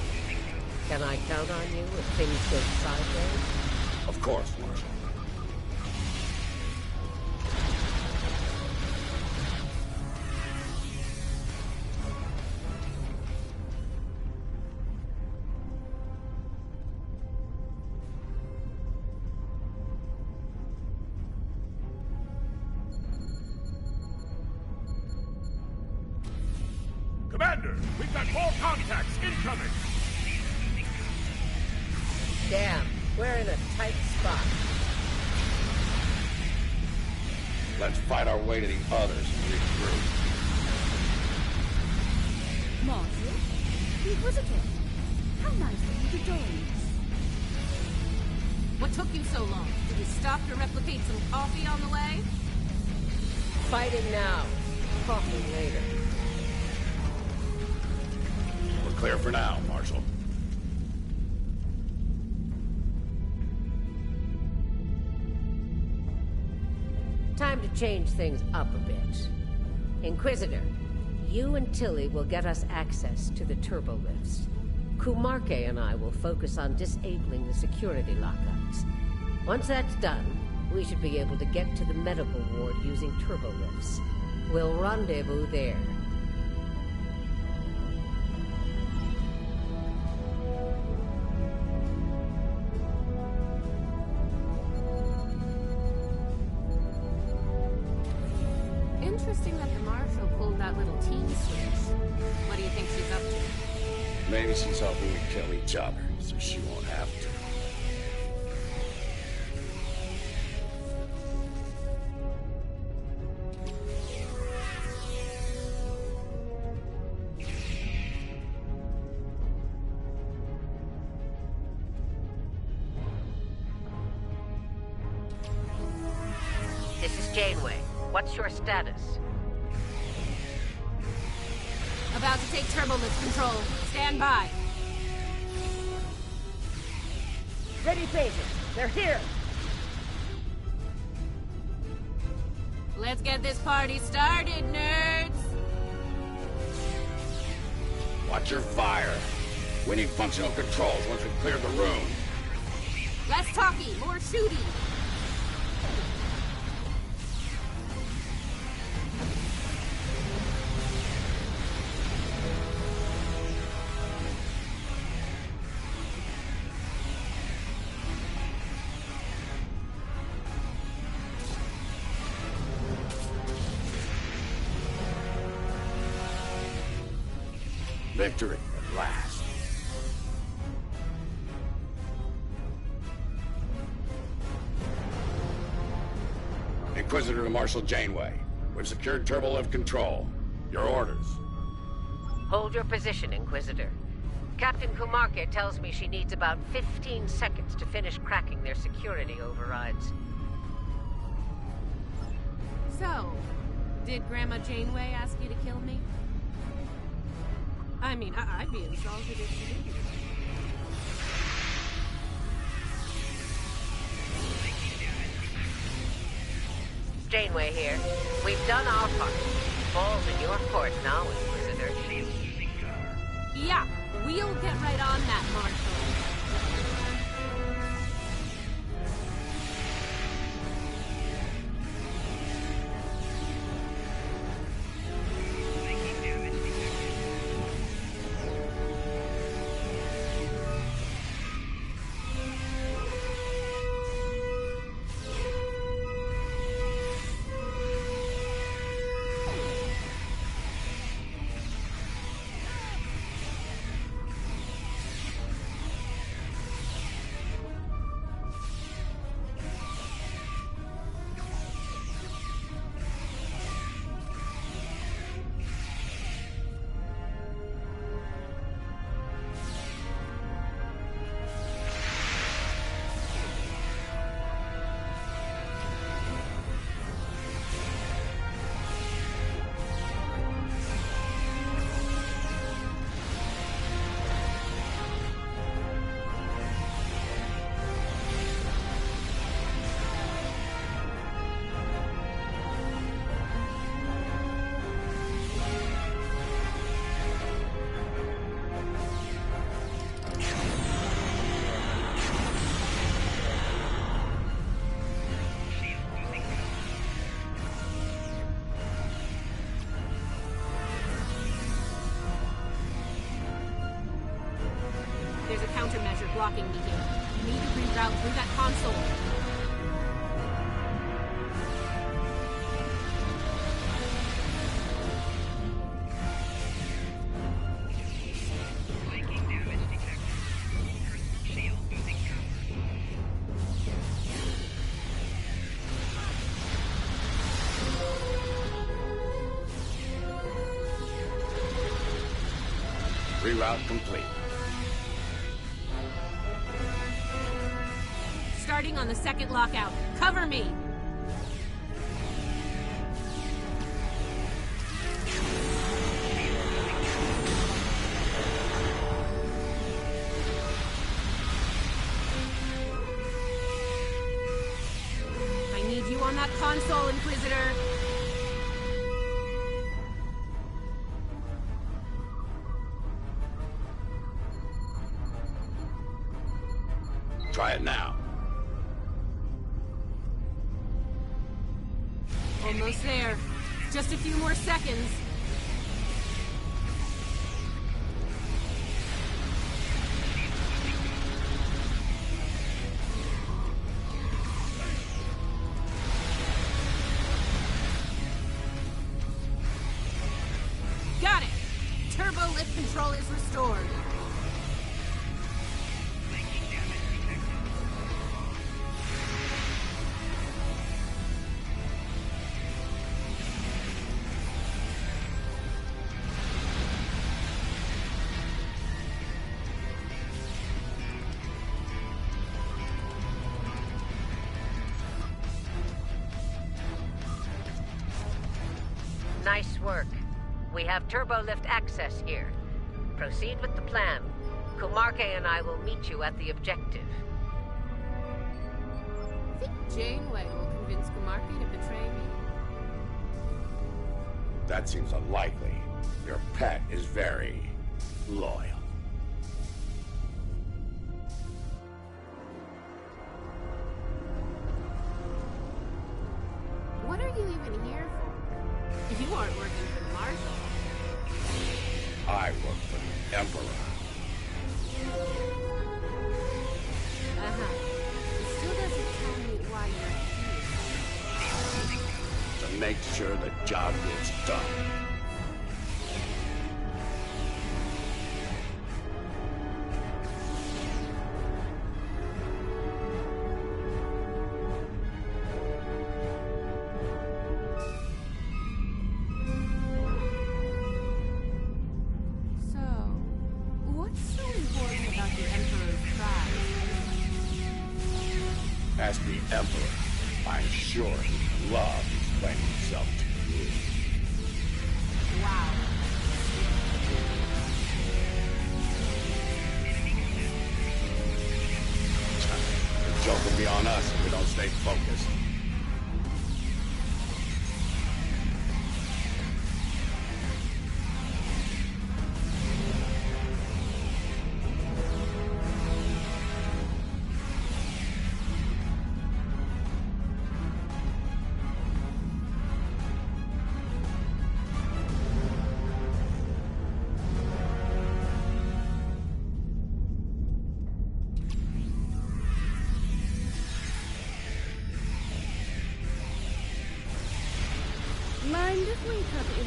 Can I count on you if things go sideways? Of course, Marshal. Commander, we've got more contacts incoming! Damn, we're in a tight spot. Let's fight our way to the others and regroup. Marshal? The Inquisitor? How nice of you to join us. What took you so long? Did you stop to replicate some coffee on the way? Fighting now. Coffee later. We're clear for now, Marshal. Time to change things up a bit. Inquisitor, you and Tilly will get us access to the turbo lifts. Kumarke and I will focus on disabling the security lockouts. Once that's done, we should be able to get to the medical ward using turbo lifts. We'll rendezvous there. Interesting that the Marshal pulled that little teen switch. What do you think she's up to? Maybe she's hoping we kill each other, so she won't have to. This is Janeway. What's your status? About to take turbolift control. Stand by. Ready phasers. They're here. Let's get this party started, nerds! Watch your fire. We need functional controls once we've cleared the room. Less talky, more shooty. Victory at last. Inquisitor to Marshal Janeway. We've secured turbolift control. Your orders. Hold your position, Inquisitor. Captain Kumarke tells me she needs about 15 seconds to finish cracking their security overrides. So, did Grandma Janeway ask you to kill me? I mean, I'd be insulted if she didn't. Janeway here. We've done our part. Ball's in your court now, Inquisitor. Yeah, we'll get right on that, Marshal. There's a countermeasure blocking me here. You need to reroute through that console. Reroute complete. Starting on the second lockout. Cover me! I need you on that console, Inquisitor! Try it now. Almost there. Just a few more seconds. Got it! Turbo lift control is restored. We have turbo-lift access here. Proceed with the plan. Kumarke and I will meet you at the objective. I think Janeway will convince Kumarke to betray me. That seems unlikely. Your pet is very loyal. What are you even here for? You aren't working for the Marshal. I work for the Emperor. It still doesn't tell me why you're here. To make sure the job gets done. Ask the Emperor. I'm sure he'd love explaining himself to you. Wow. The joke will be on us if we don't stay focused. Mind if we cut in?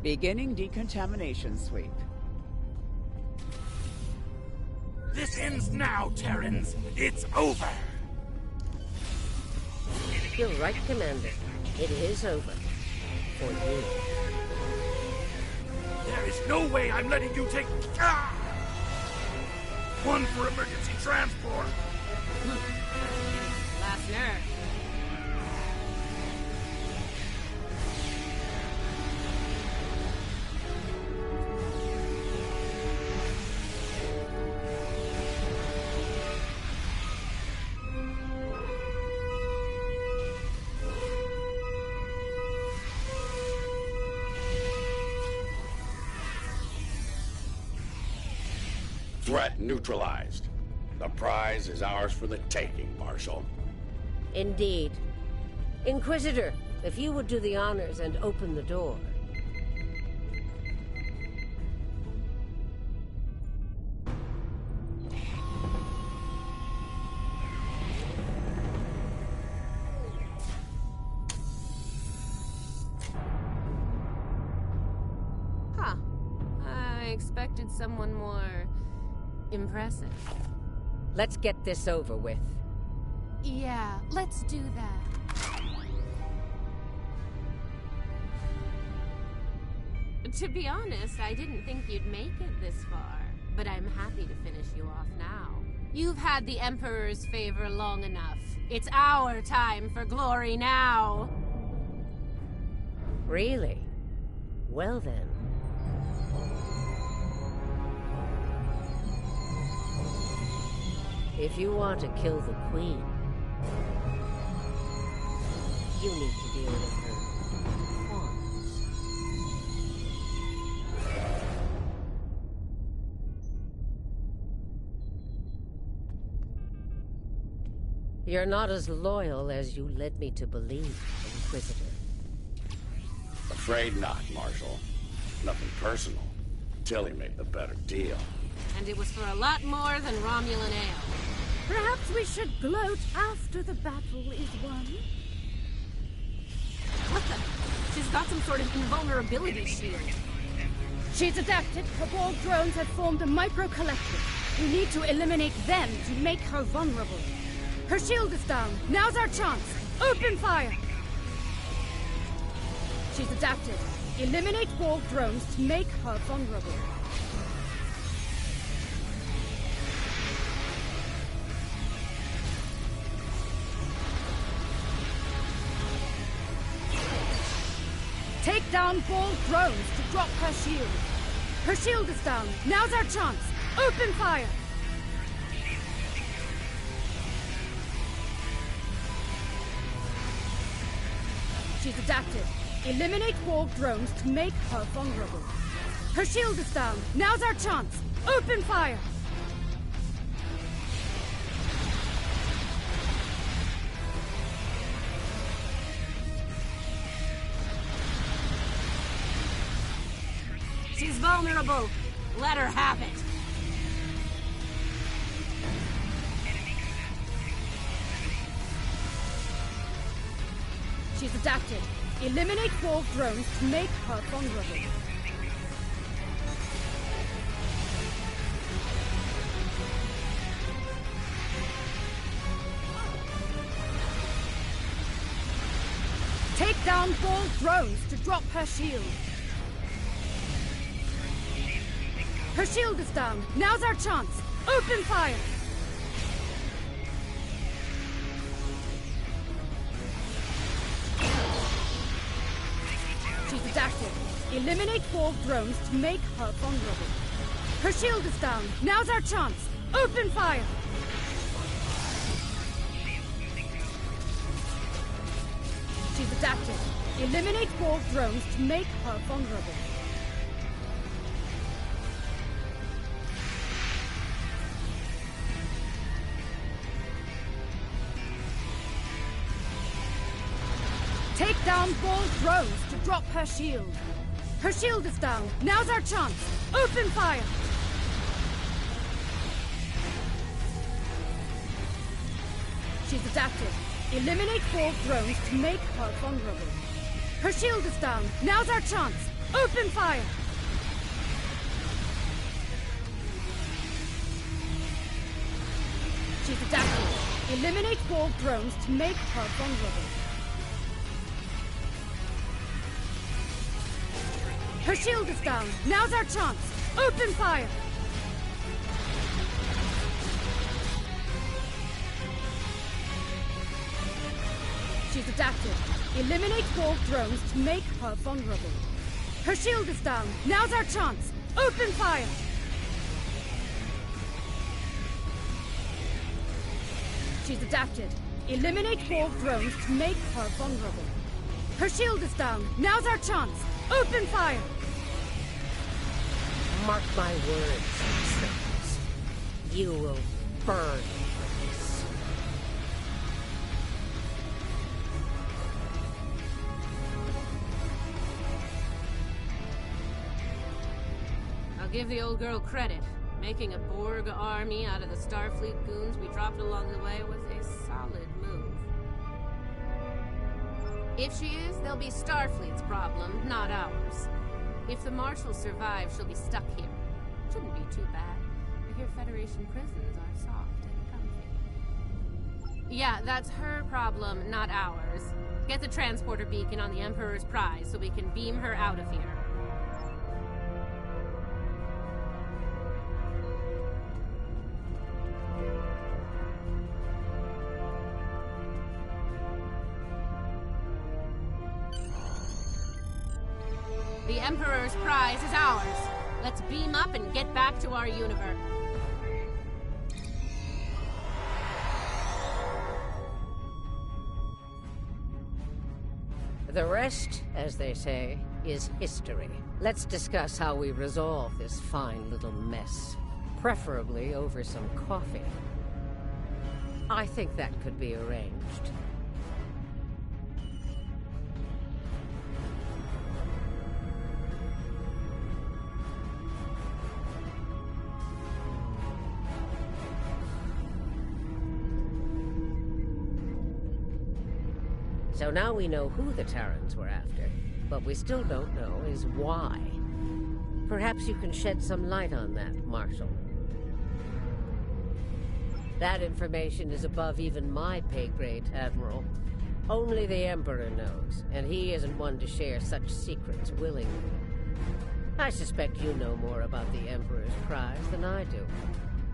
Beginning decontamination sweep. This ends now, Terrans. It's over. You're right, Commander. It is over. For you. There is no way I'm letting you take... Ah! One for emergency transport. Last nerve. Threat neutralized. The prize is ours for the taking, Marshal. Indeed. Inquisitor, if you would do the honors and open the door. Huh. I expected someone more... impressive. Let's get this over with. Yeah, let's do that. To be honest, I didn't think you'd make it this far, but I'm happy to finish you off now. You've had the Emperor's favor long enough. It's our time for glory now. Really? Well then. If you want to kill the Queen, you need to deal with her once. You're not as loyal as you led me to believe, Inquisitor. Afraid not, Marshal. Nothing personal. Tilly made the better deal. And it was for a lot more than Romulan ale. Perhaps we should gloat after the battle is won. What the? She's got some sort of invulnerability shield. She's adapted. Her ball drones have formed a micro-collective. We need to eliminate them to make her vulnerable. Her shield is down. Now's our chance. Open fire! She's adapted. Eliminate ball drones to make her vulnerable. Take down ball drones to drop her shield. Her shield is down. Now's our chance. Open fire! She's adapted. Eliminate ball drones to make her vulnerable. Her shield is down. Now's our chance. Open fire! She's vulnerable. Let her have it. She's adapted. Eliminate ball drones to make her vulnerable. Take down ball drones to drop her shield. Her shield is down. Now's our chance. Open fire! She's adapted. Eliminate ball drones to make her vulnerable. Her shield is down. Now's our chance. Open fire! She's adapted. Eliminate ball drones to make her vulnerable. Take down ball drones to drop her shield. Her shield is down. Now's our chance. Open fire! She's adapted. Eliminate ball drones to make her vulnerable. Her shield is down. Now's our chance. Open fire! She's adapted. Eliminate ball drones to make her vulnerable. Her shield is down. Now's our chance. Open fire! She's adapted. Eliminate ball drones to make her vulnerable. Her shield is down. Now's our chance. Open fire! She's adapted. Eliminate ball drones to make her vulnerable. Her shield is down. Now's our chance. Open fire! Mark my words, Stones. You will burn for this. I'll give the old girl credit. Making a Borg army out of the Starfleet goons we dropped along the way was a solid move. If she is, they'll be Starfleet's problem, not ours. If the Marshal survives, she'll be stuck here. Shouldn't be too bad. I hear Federation prisons are soft and comfy. Yeah, that's her problem, not ours. Get the transporter beacon on the Emperor's prize so we can beam her out of here. The Emperor's prize is ours. Let's beam up and get back to our universe. The rest, as they say, is history. Let's discuss how we resolve this fine little mess. Preferably over some coffee. I think that could be arranged. So now we know who the Terrans were after, but we still don't know is why. Perhaps you can shed some light on that, Marshal. That information is above even my pay grade, Admiral. Only the Emperor knows, and he isn't one to share such secrets willingly. I suspect you know more about the Emperor's prize than I do.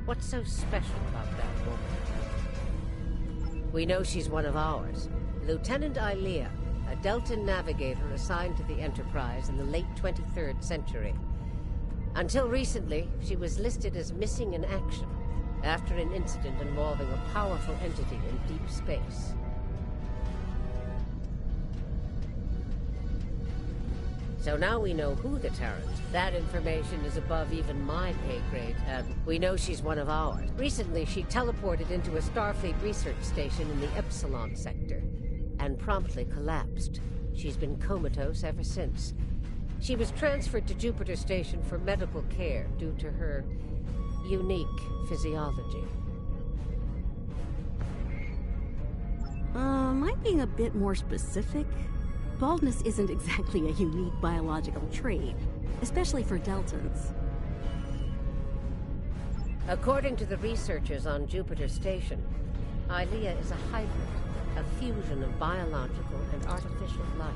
What's so special about that woman? We know she's one of ours. Lieutenant Ilea, a Deltan navigator assigned to the Enterprise in the late 23rd century. Until recently, she was listed as missing in action after an incident involving a powerful entity in deep space. So now we know who the Terrans. That information is above even my pay grade. We know she's one of ours. Recently, she teleported into a Starfleet research station in the Epsilon sector and promptly collapsed. She's been comatose ever since. She was transferred to Jupiter Station for medical care due to her unique physiology. Am I being a bit more specific? Baldness isn't exactly a unique biological trait, especially for Deltans. According to the researchers on Jupiter Station, Ilea is a hybrid, a fusion of biological and artificial life.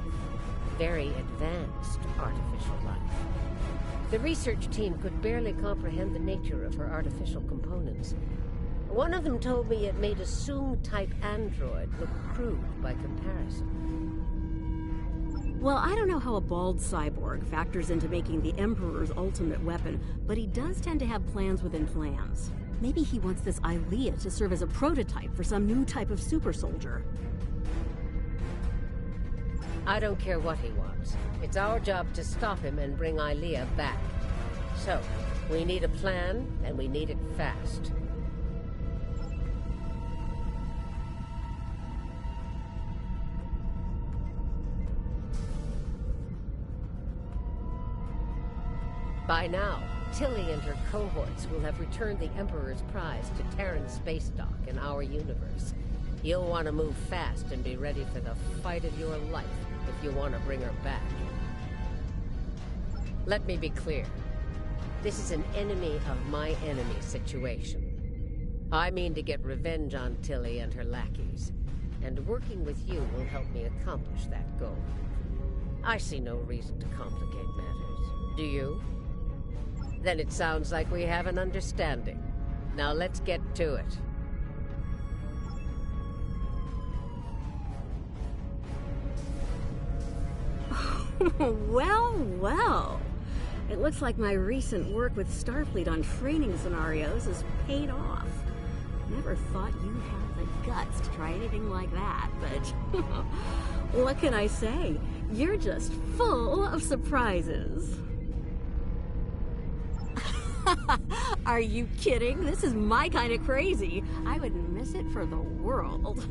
Very advanced artificial life. The research team could barely comprehend the nature of her artificial components. One of them told me it made a Soong-type android look crude by comparison. Well, I don't know how a bald cyborg factors into making the Emperor's ultimate weapon, but he does tend to have plans within plans. Maybe he wants this Ilea to serve as a prototype for some new type of super soldier. I don't care what he wants. It's our job to stop him and bring Ilea back. So, we need a plan, and we need it fast. By now, Tilly and her cohorts will have returned the Emperor's prize to Terran space dock in our universe. You'll want to move fast and be ready for the fight of your life if you want to bring her back. Let me be clear. This is an enemy of my enemy situation. I mean to get revenge on Tilly and her lackeys, and working with you will help me accomplish that goal. I see no reason to complicate matters. Do you? Then it sounds like we have an understanding. Now let's get to it. Well, well. It looks like my recent work with Starfleet on training scenarios has paid off. Never thought you'd have the guts to try anything like that, but what can I say? You're just full of surprises. Are you kidding? This is my kind of crazy. I wouldn't miss it for the world.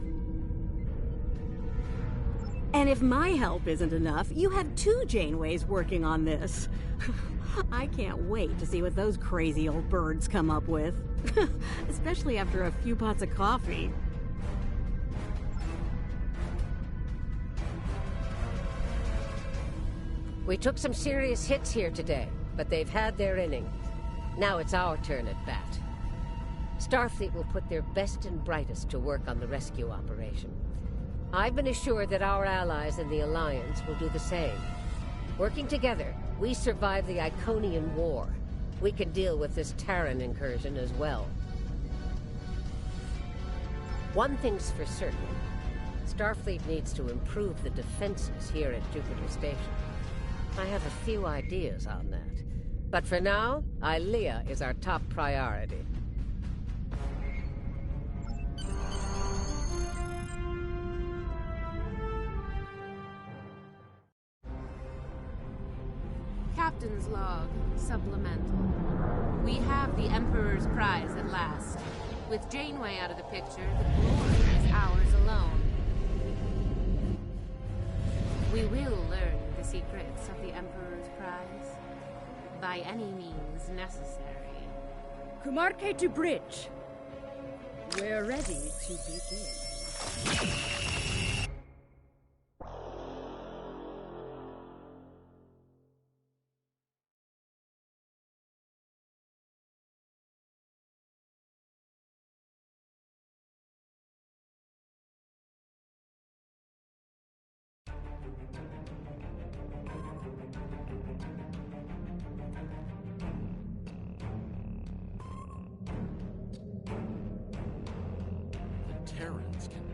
And if my help isn't enough, you have 2 Janeways working on this. I can't wait to see what those crazy old birds come up with. Especially after a few pots of coffee. We took some serious hits here today, but they've had their inning. Now it's our turn at bat. Starfleet will put their best and brightest to work on the rescue operation. I've been assured that our allies in the Alliance will do the same. Working together, we survive the Iconian War. We can deal with this Terran incursion as well. One thing's for certain. Starfleet needs to improve the defenses here at Jupiter Station. I have a few ideas on that. But for now, Ilea is our top priority. Captain's log, supplemental. We have the Emperor's prize at last. With Janeway out of the picture, the glory is ours alone. We will learn the secrets of the Emperor's prize. By any means necessary. Kumarke to bridge. We're ready to begin.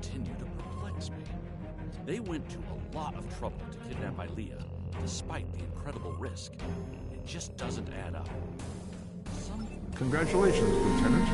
continue to perplex me. They went to a lot of trouble to kidnap Ilea, despite the incredible risk. It just doesn't add up. Congratulations, Lieutenant.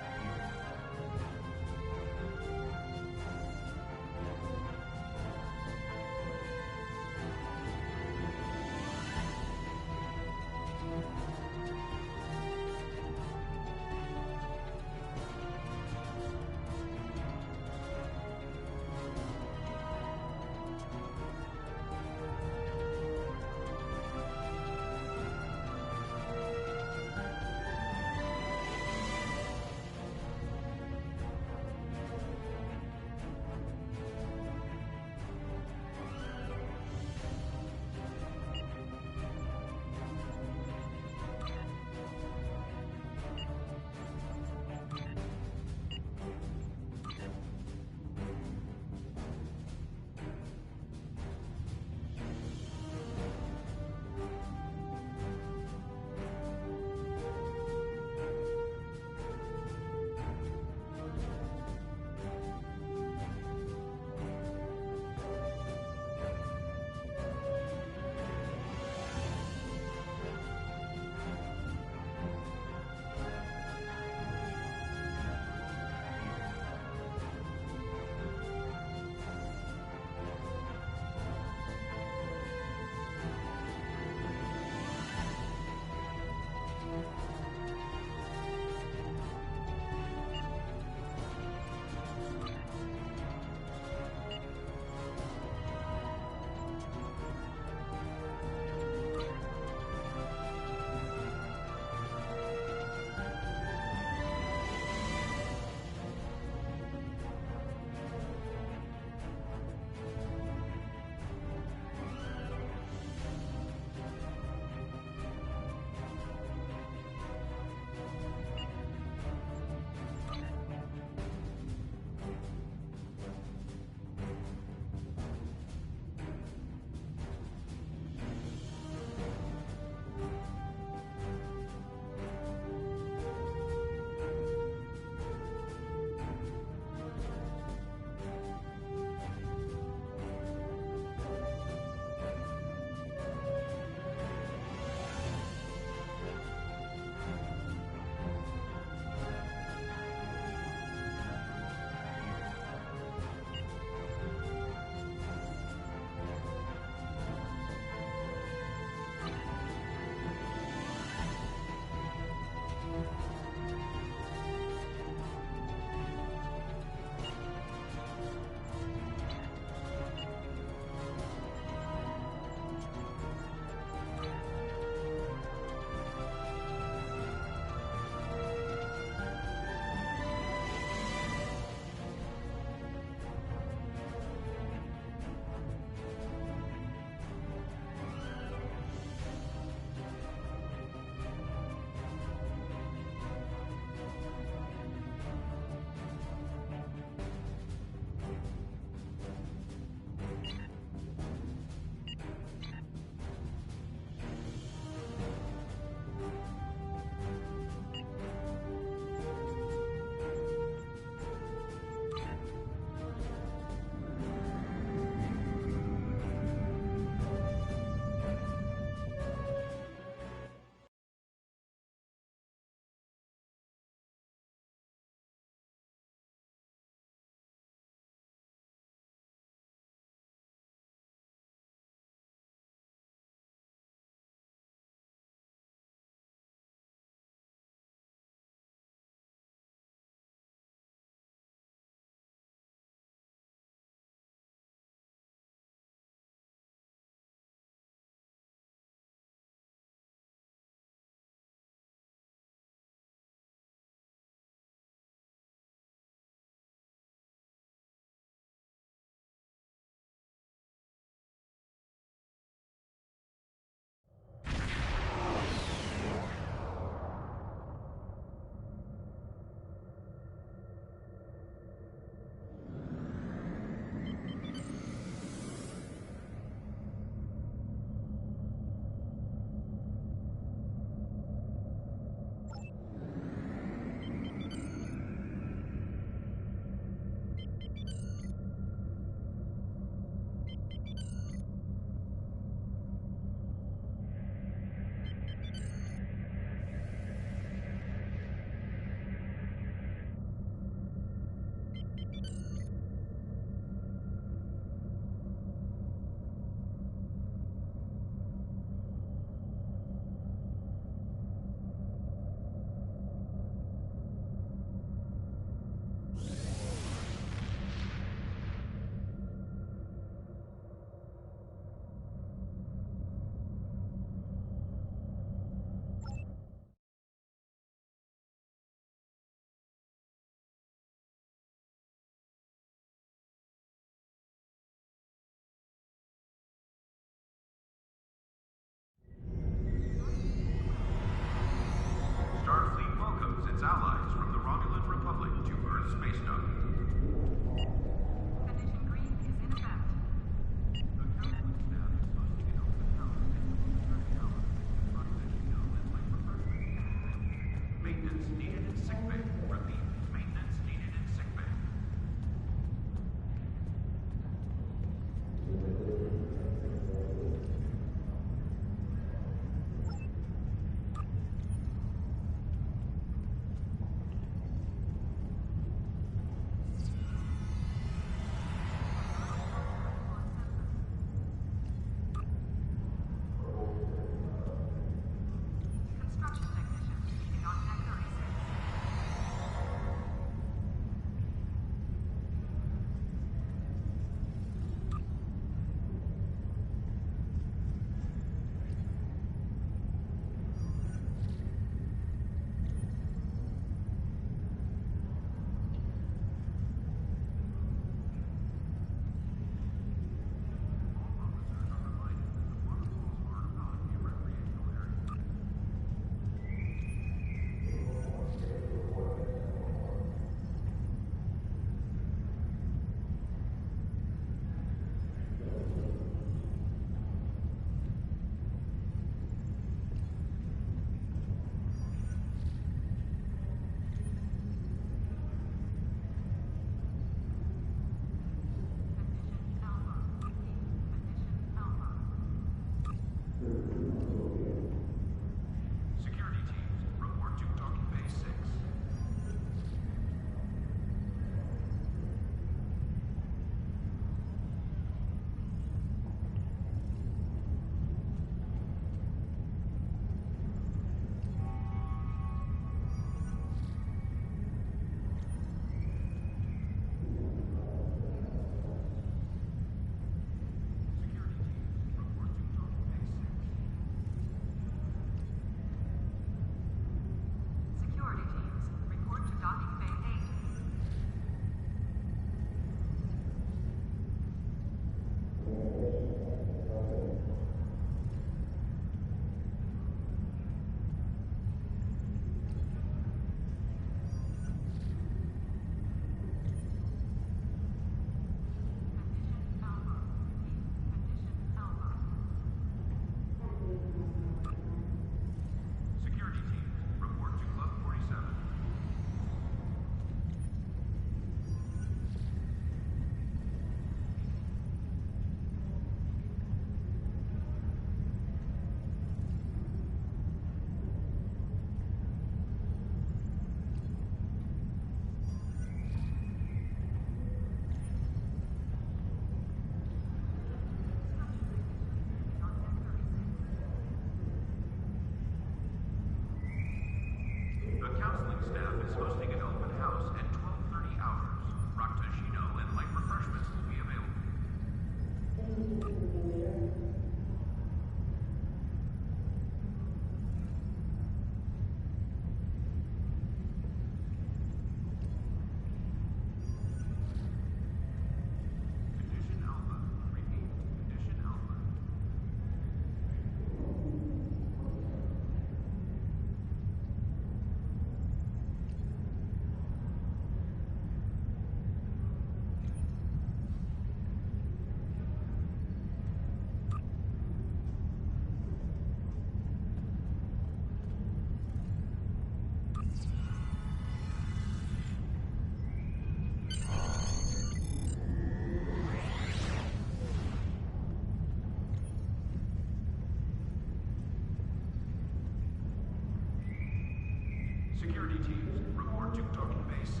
Security teams, report to Docking Bay 6.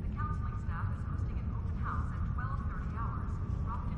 The counseling staff is hosting an open house at 12:30 hours. Prophet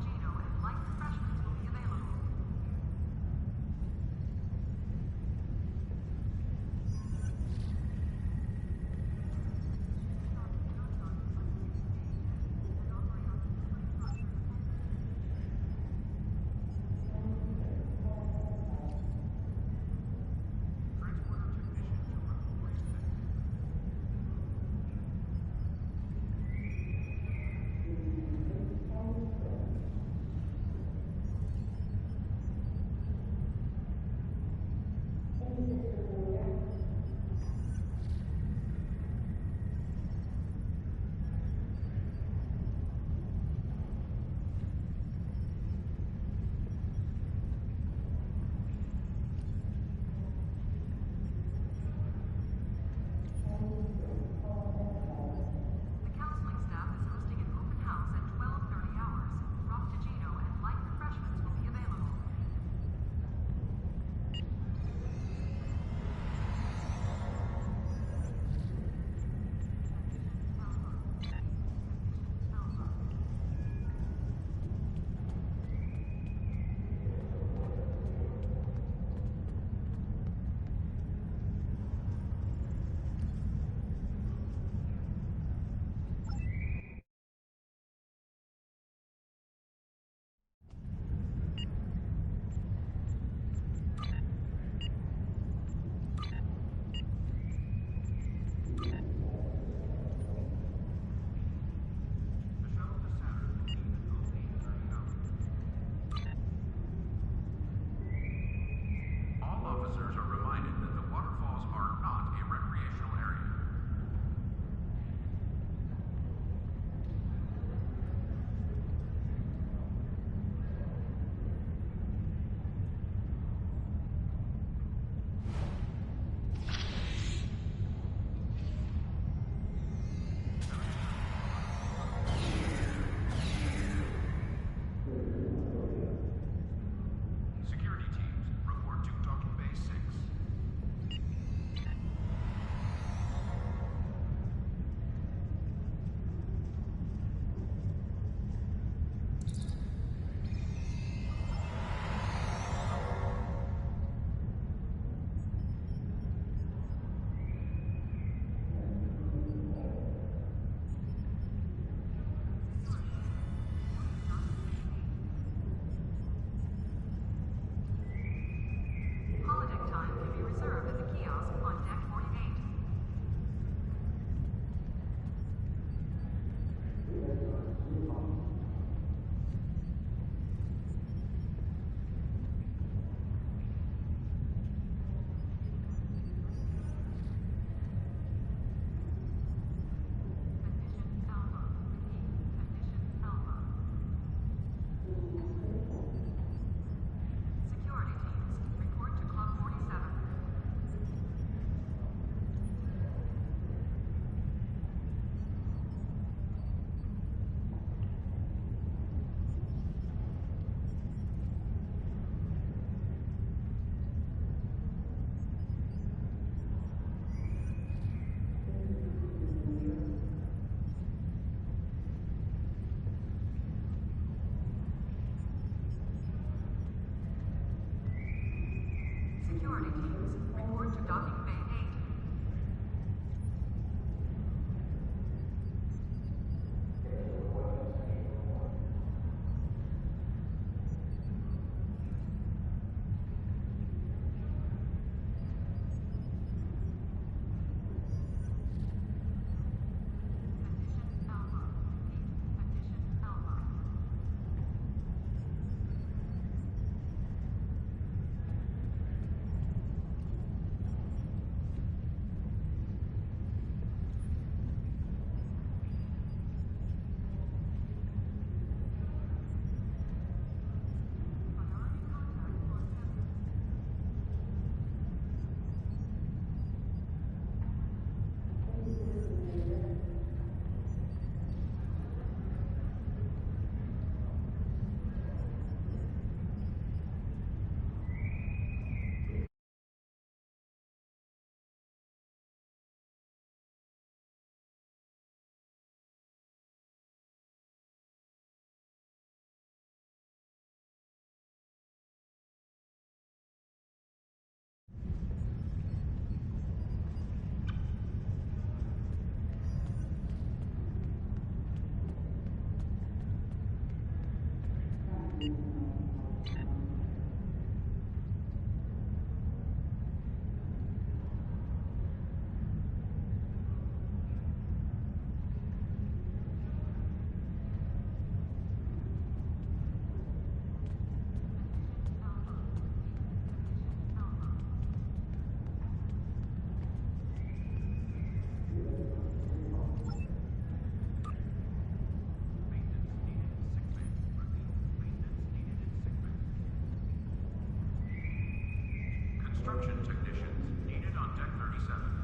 Attention technicians, needed on deck 37.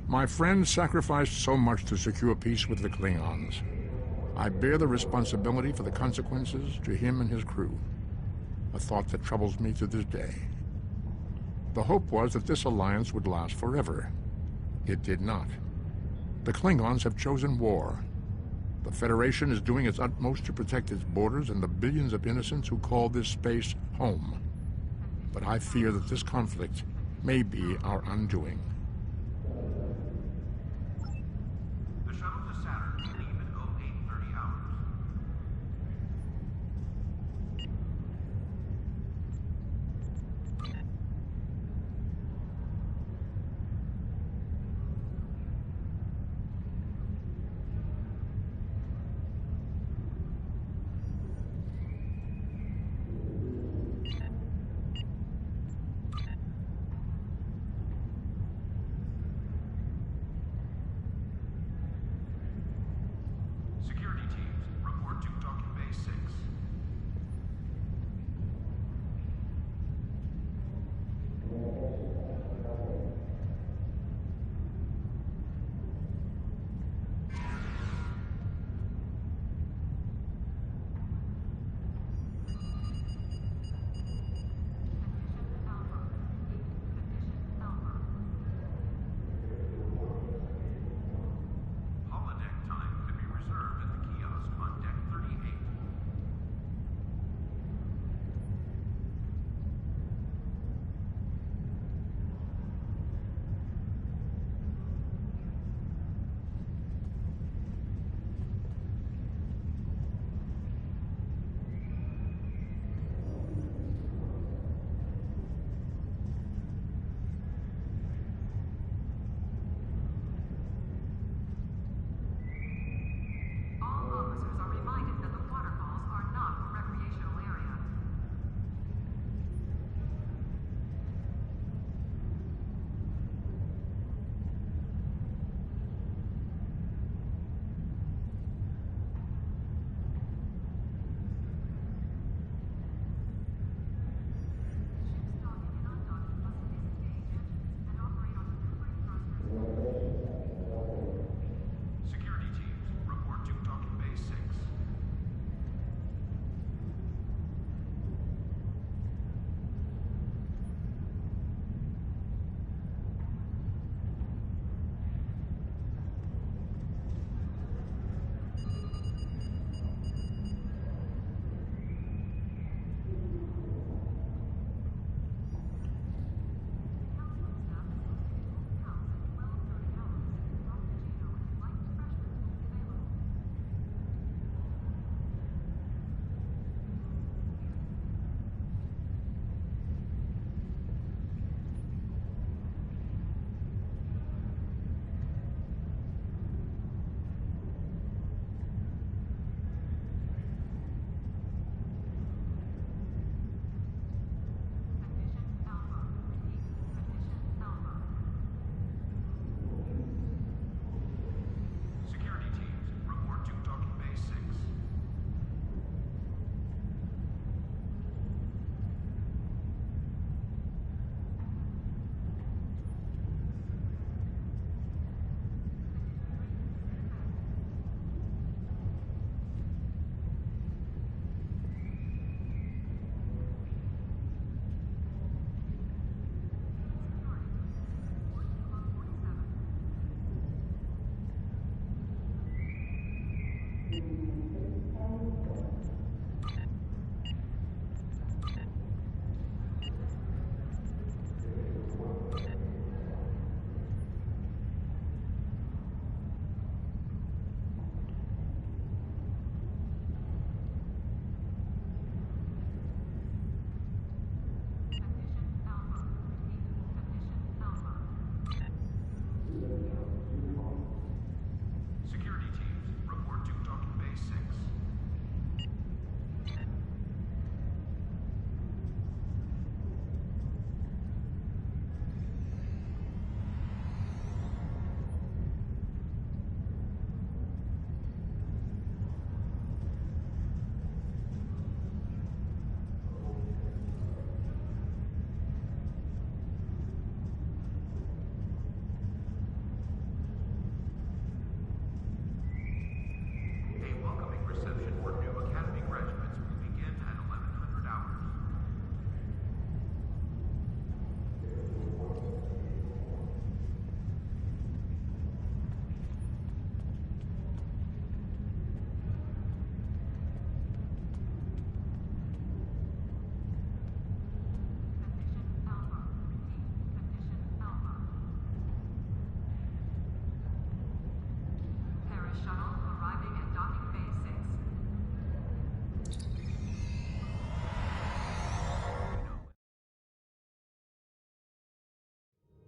My friend sacrificed so much to secure peace with the Klingons. I bear the responsibility for the consequences to him and his crew, a thought that troubles me to this day. The hope was that this alliance would last forever. It did not. The Klingons have chosen war. The Federation is doing its utmost to protect its borders and the billions of innocents who call this space home. But I fear that this conflict may be our undoing. The shuttle to Saturn will leave in 0830 hours.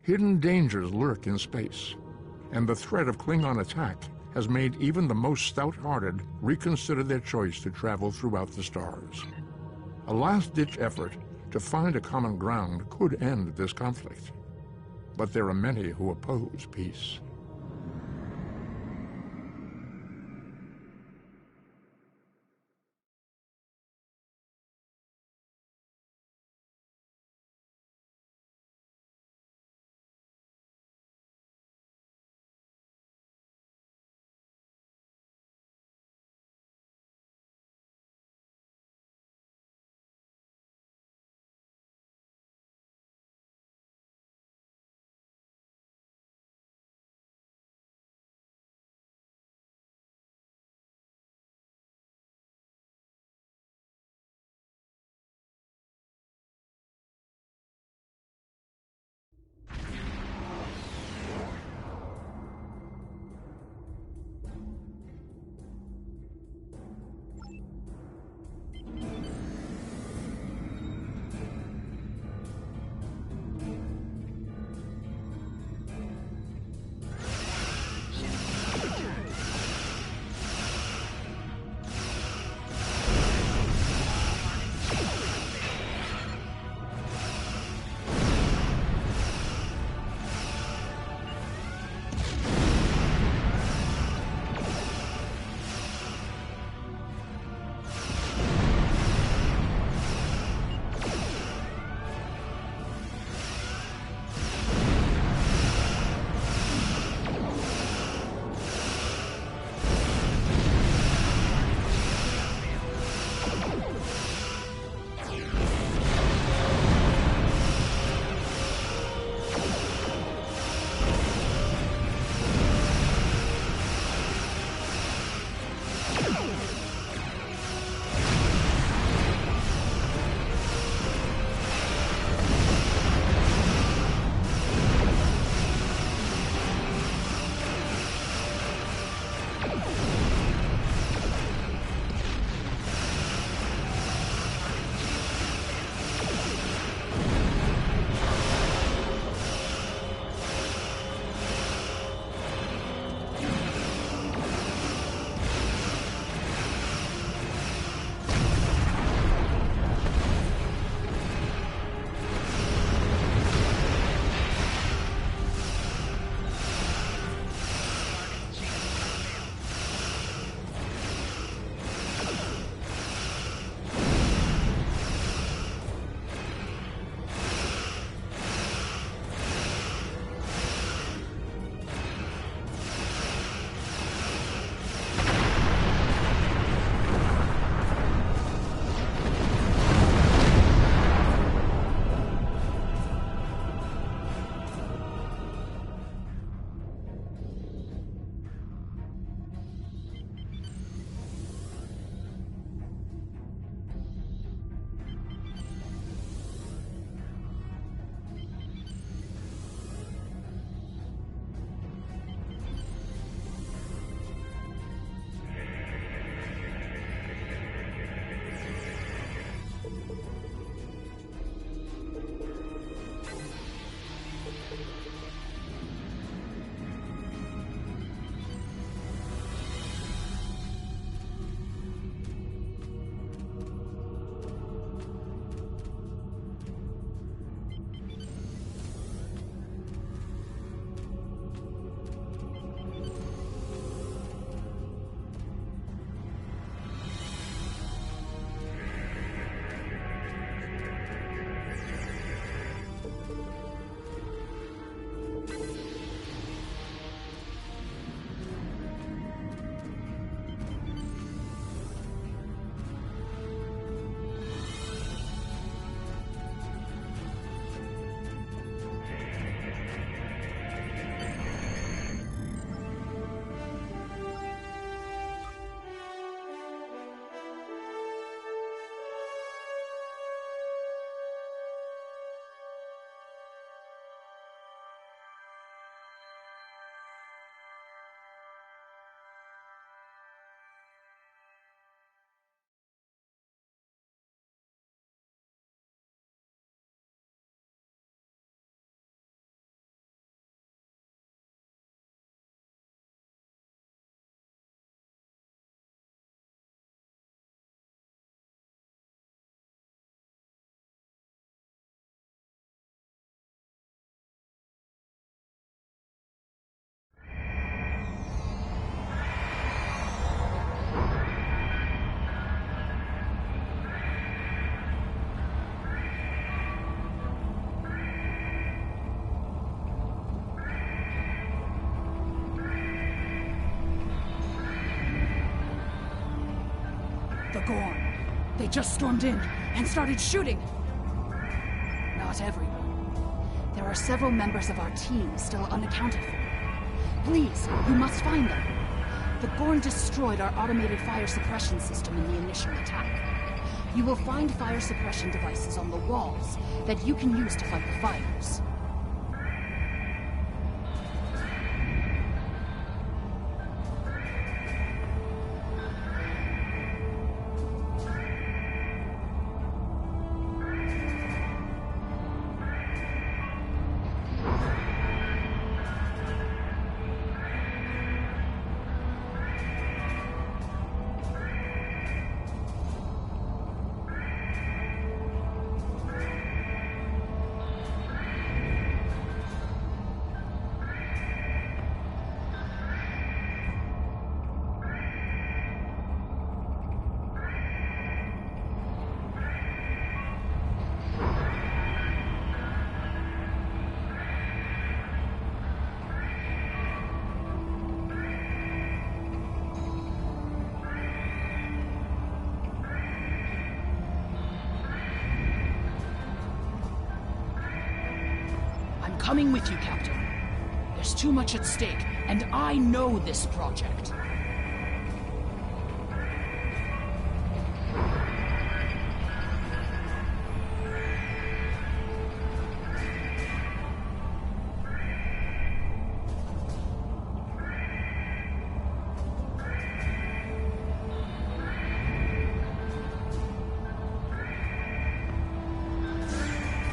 Hidden dangers lurk in space, and the threat of Klingon attack has made even the most stout-hearted reconsider their choice to travel throughout the stars. A last-ditch effort to find a common ground could end this conflict, but there are many who oppose peace. Gorn. They just stormed in and started shooting. Not everyone. There are several members of our team still unaccounted for. Please, you must find them. The Gorn destroyed our automated fire suppression system in the initial attack. You will find fire suppression devices on the walls that you can use to fight the fires. Coming with you, Captain. There's too much at stake, and I know this project.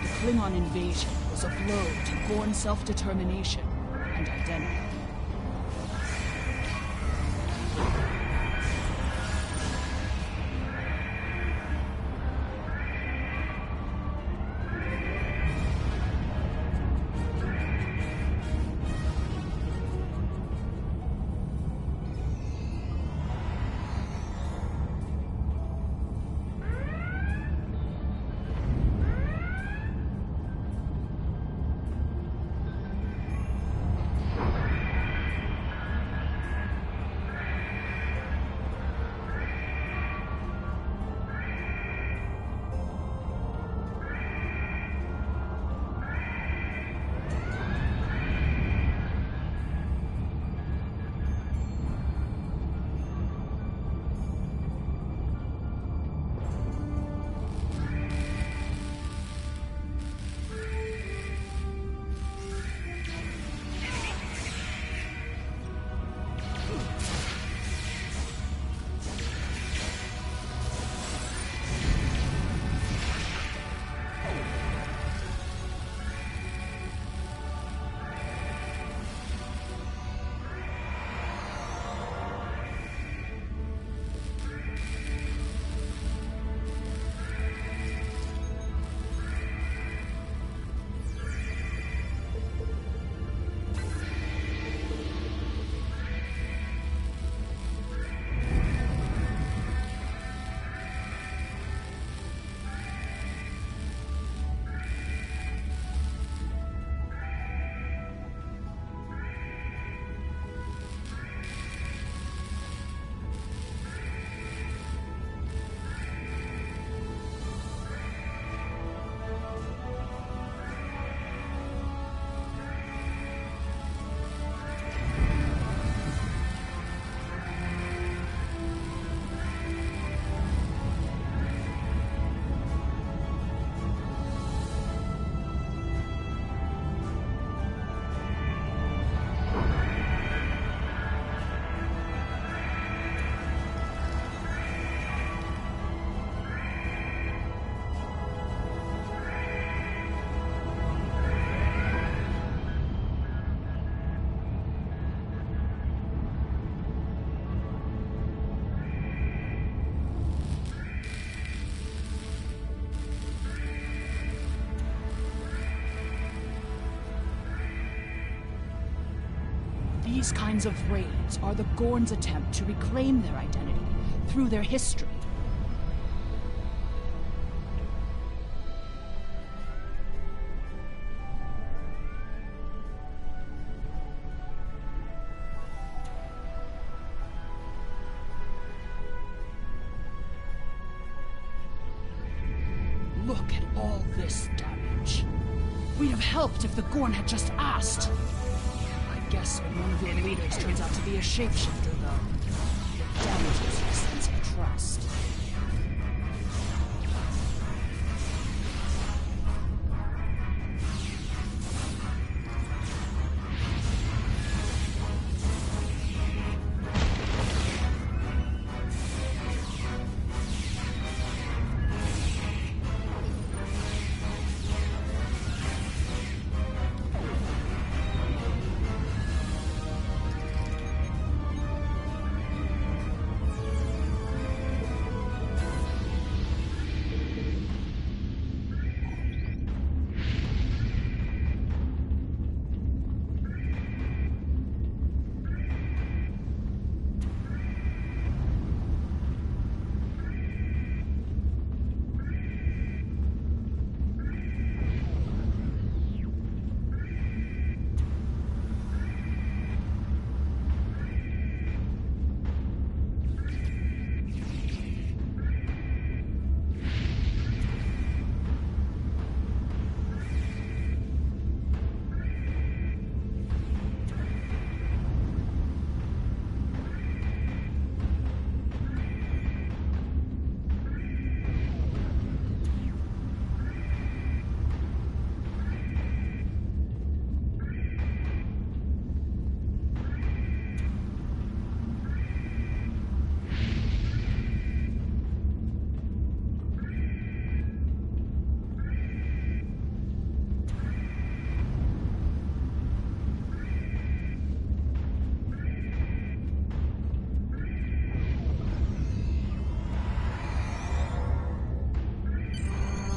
The Klingon invasion was a blow to Gorn self-determination and identity. These kinds of raids are the Gorn's attempt to reclaim their identity through their history. look at all this damage. We'd have helped if the Gorn had just asked. I guess when one of your leaders turns out to be a shapeshifter, though, it damages your sense of trust.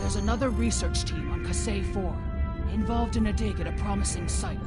There's another research team on Kasei 4, involved in a dig at a promising site.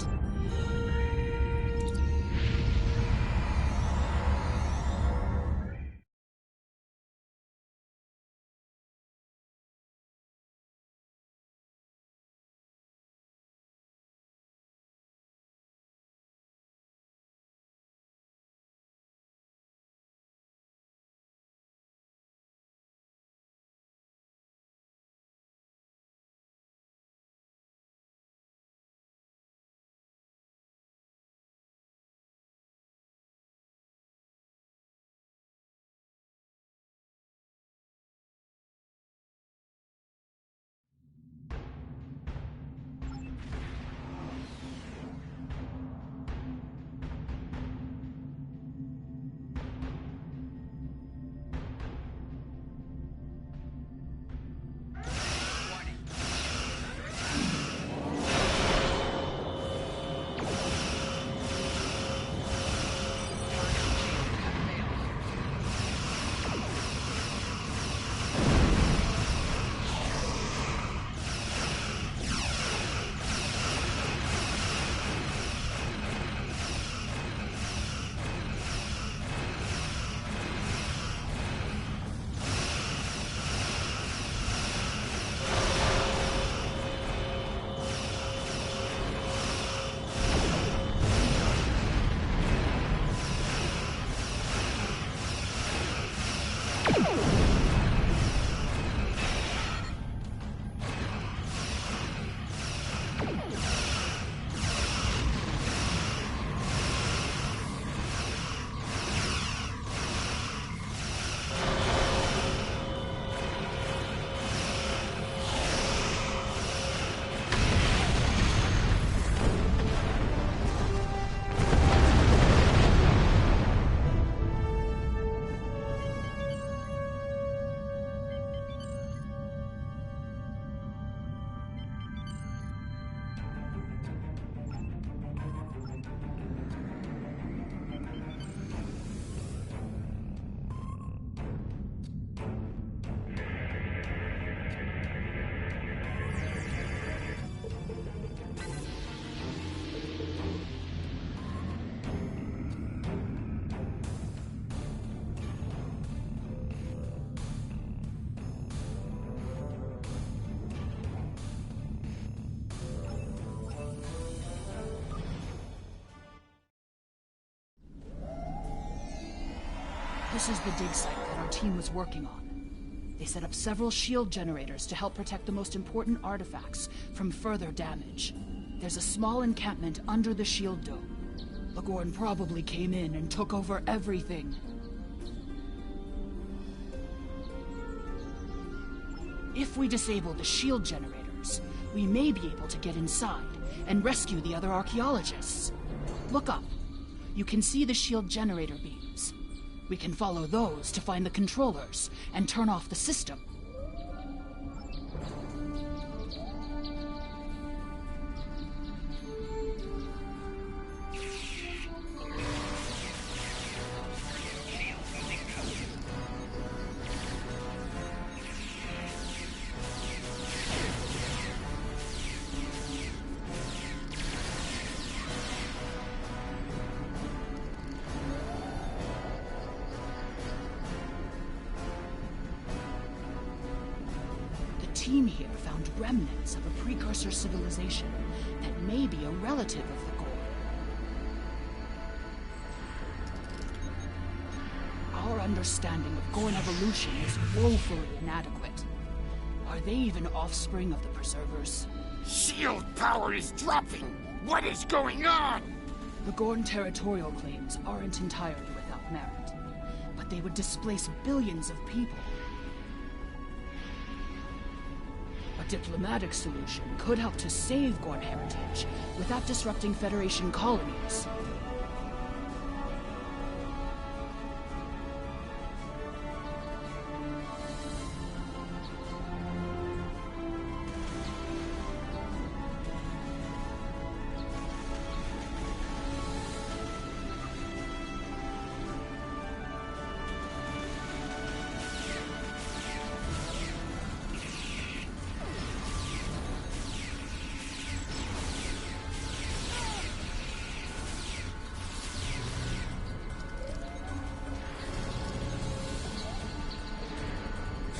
This is the dig site that our team was working on. They set up several shield generators to help protect the most important artifacts from further damage. There's a small encampment under the shield dome. The Gorn probably came in and took over everything. If we disable the shield generators, we may be able to get inside and rescue the other archaeologists. Look up. You can see the shield generator beams. We can follow those to find the controllers and turn off the system. The team here found remnants of a precursor civilization that may be a relative of the Gorn. Our understanding of Gorn evolution is woefully inadequate. Are they even offspring of the Preservers? Shield power is dropping! What is going on? The Gorn territorial claims aren't entirely without merit, but they would displace billions of people. A diplomatic solution could help to save Gorn heritage without disrupting Federation colonies.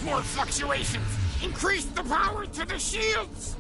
More fluctuations! Increase the power to the shields!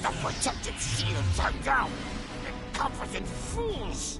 The protective shields are down! Incompetent fools!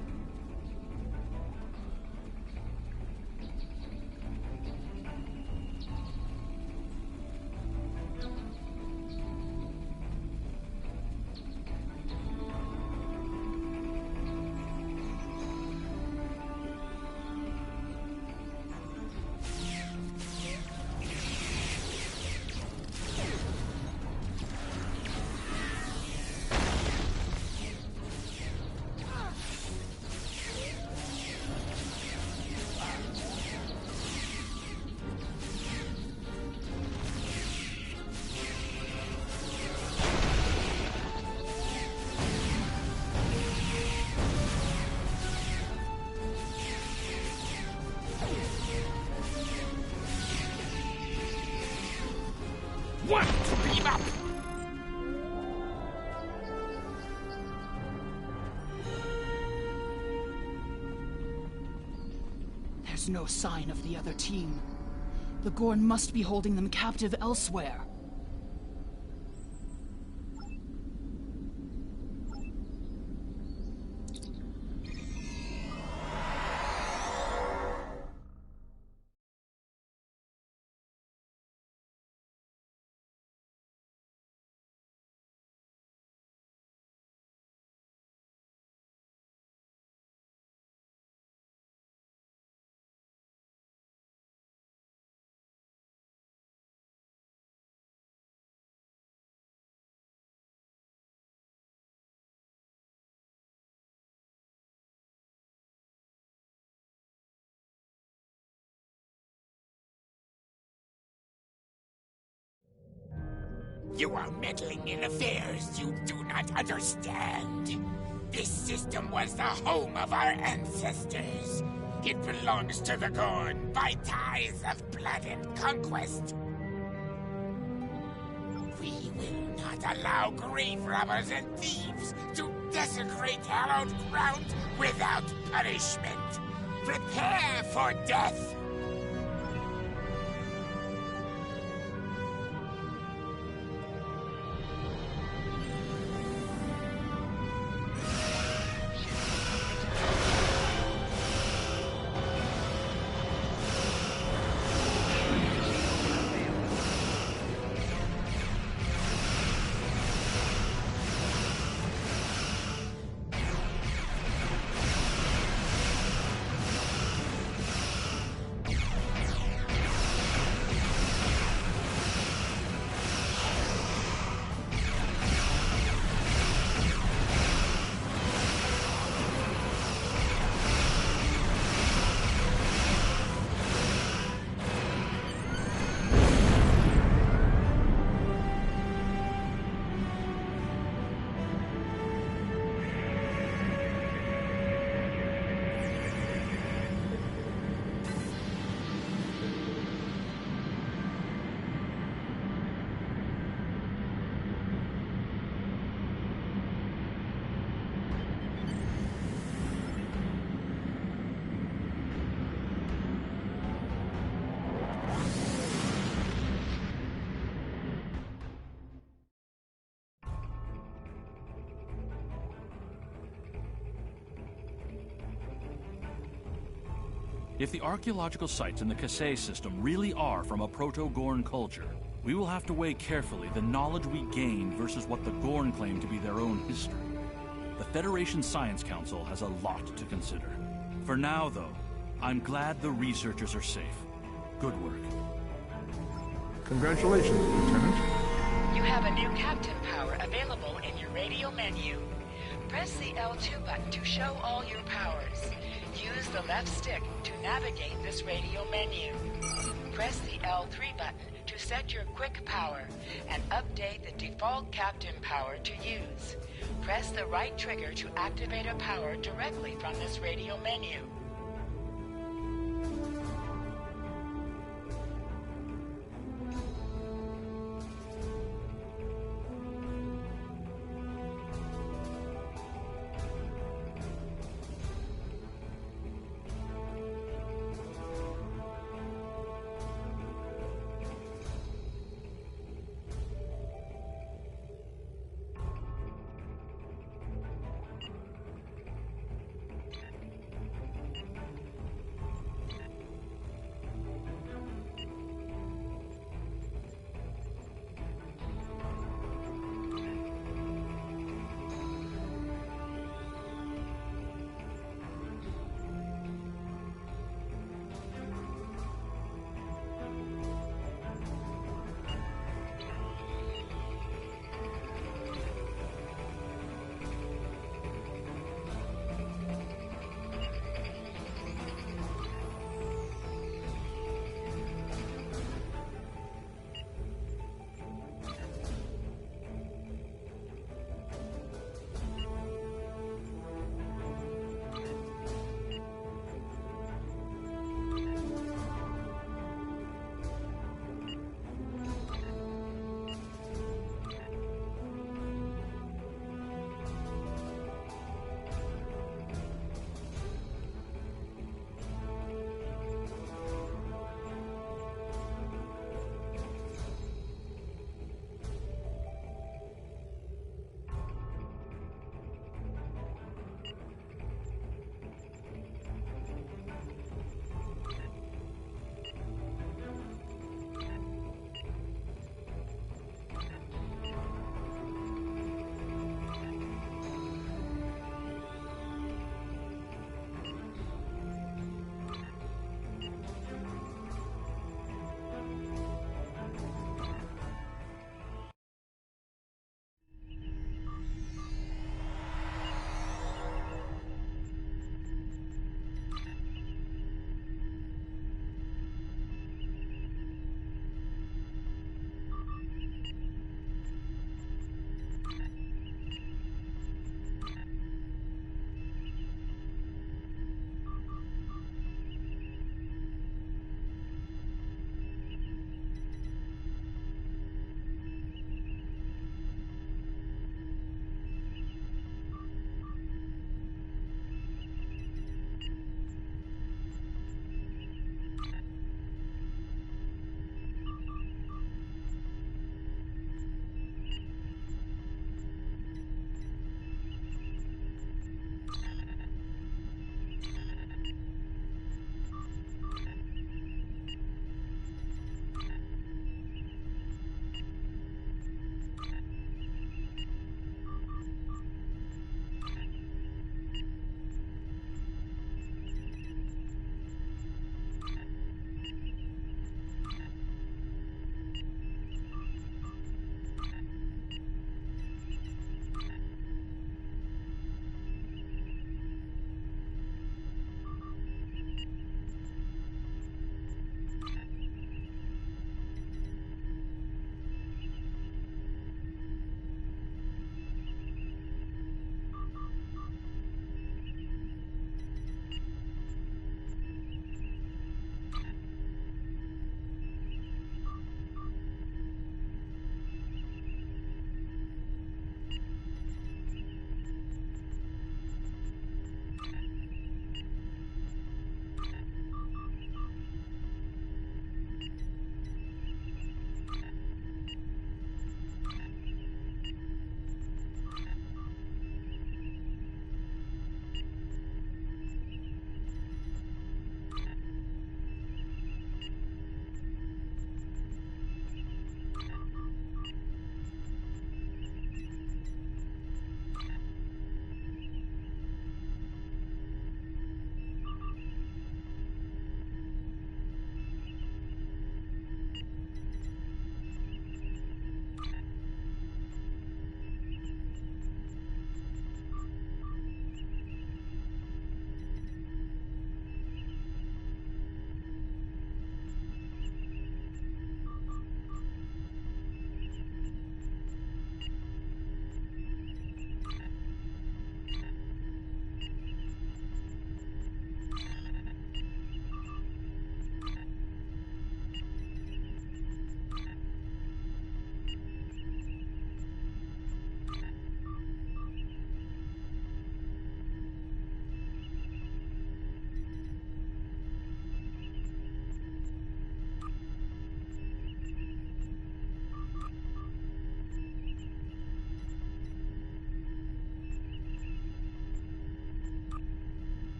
One to beam up! There's no sign of the other team. The Gorn must be holding them captive elsewhere. You are meddling in affairs you do not understand. This system was the home of our ancestors. It belongs to the Gorn by ties of blood and conquest. We will not allow grave robbers and thieves to desecrate hallowed ground without punishment. Prepare for death! If the archaeological sites in the Kasei system really are from a Proto-Gorn culture, we will have to weigh carefully the knowledge we gained versus what the Gorn claim to be their own history. The Federation Science Council has a lot to consider. For now, though, I'm glad the researchers are safe. Good work. Congratulations, Lieutenant. You have a new captain power available in your radio menu. Press the L2 button to show all your powers. Use the left stick to navigate this radio menu. Press the L3 button to set your quick power and update the default captain power to use. Press the right trigger to activate a power directly from this radio menu.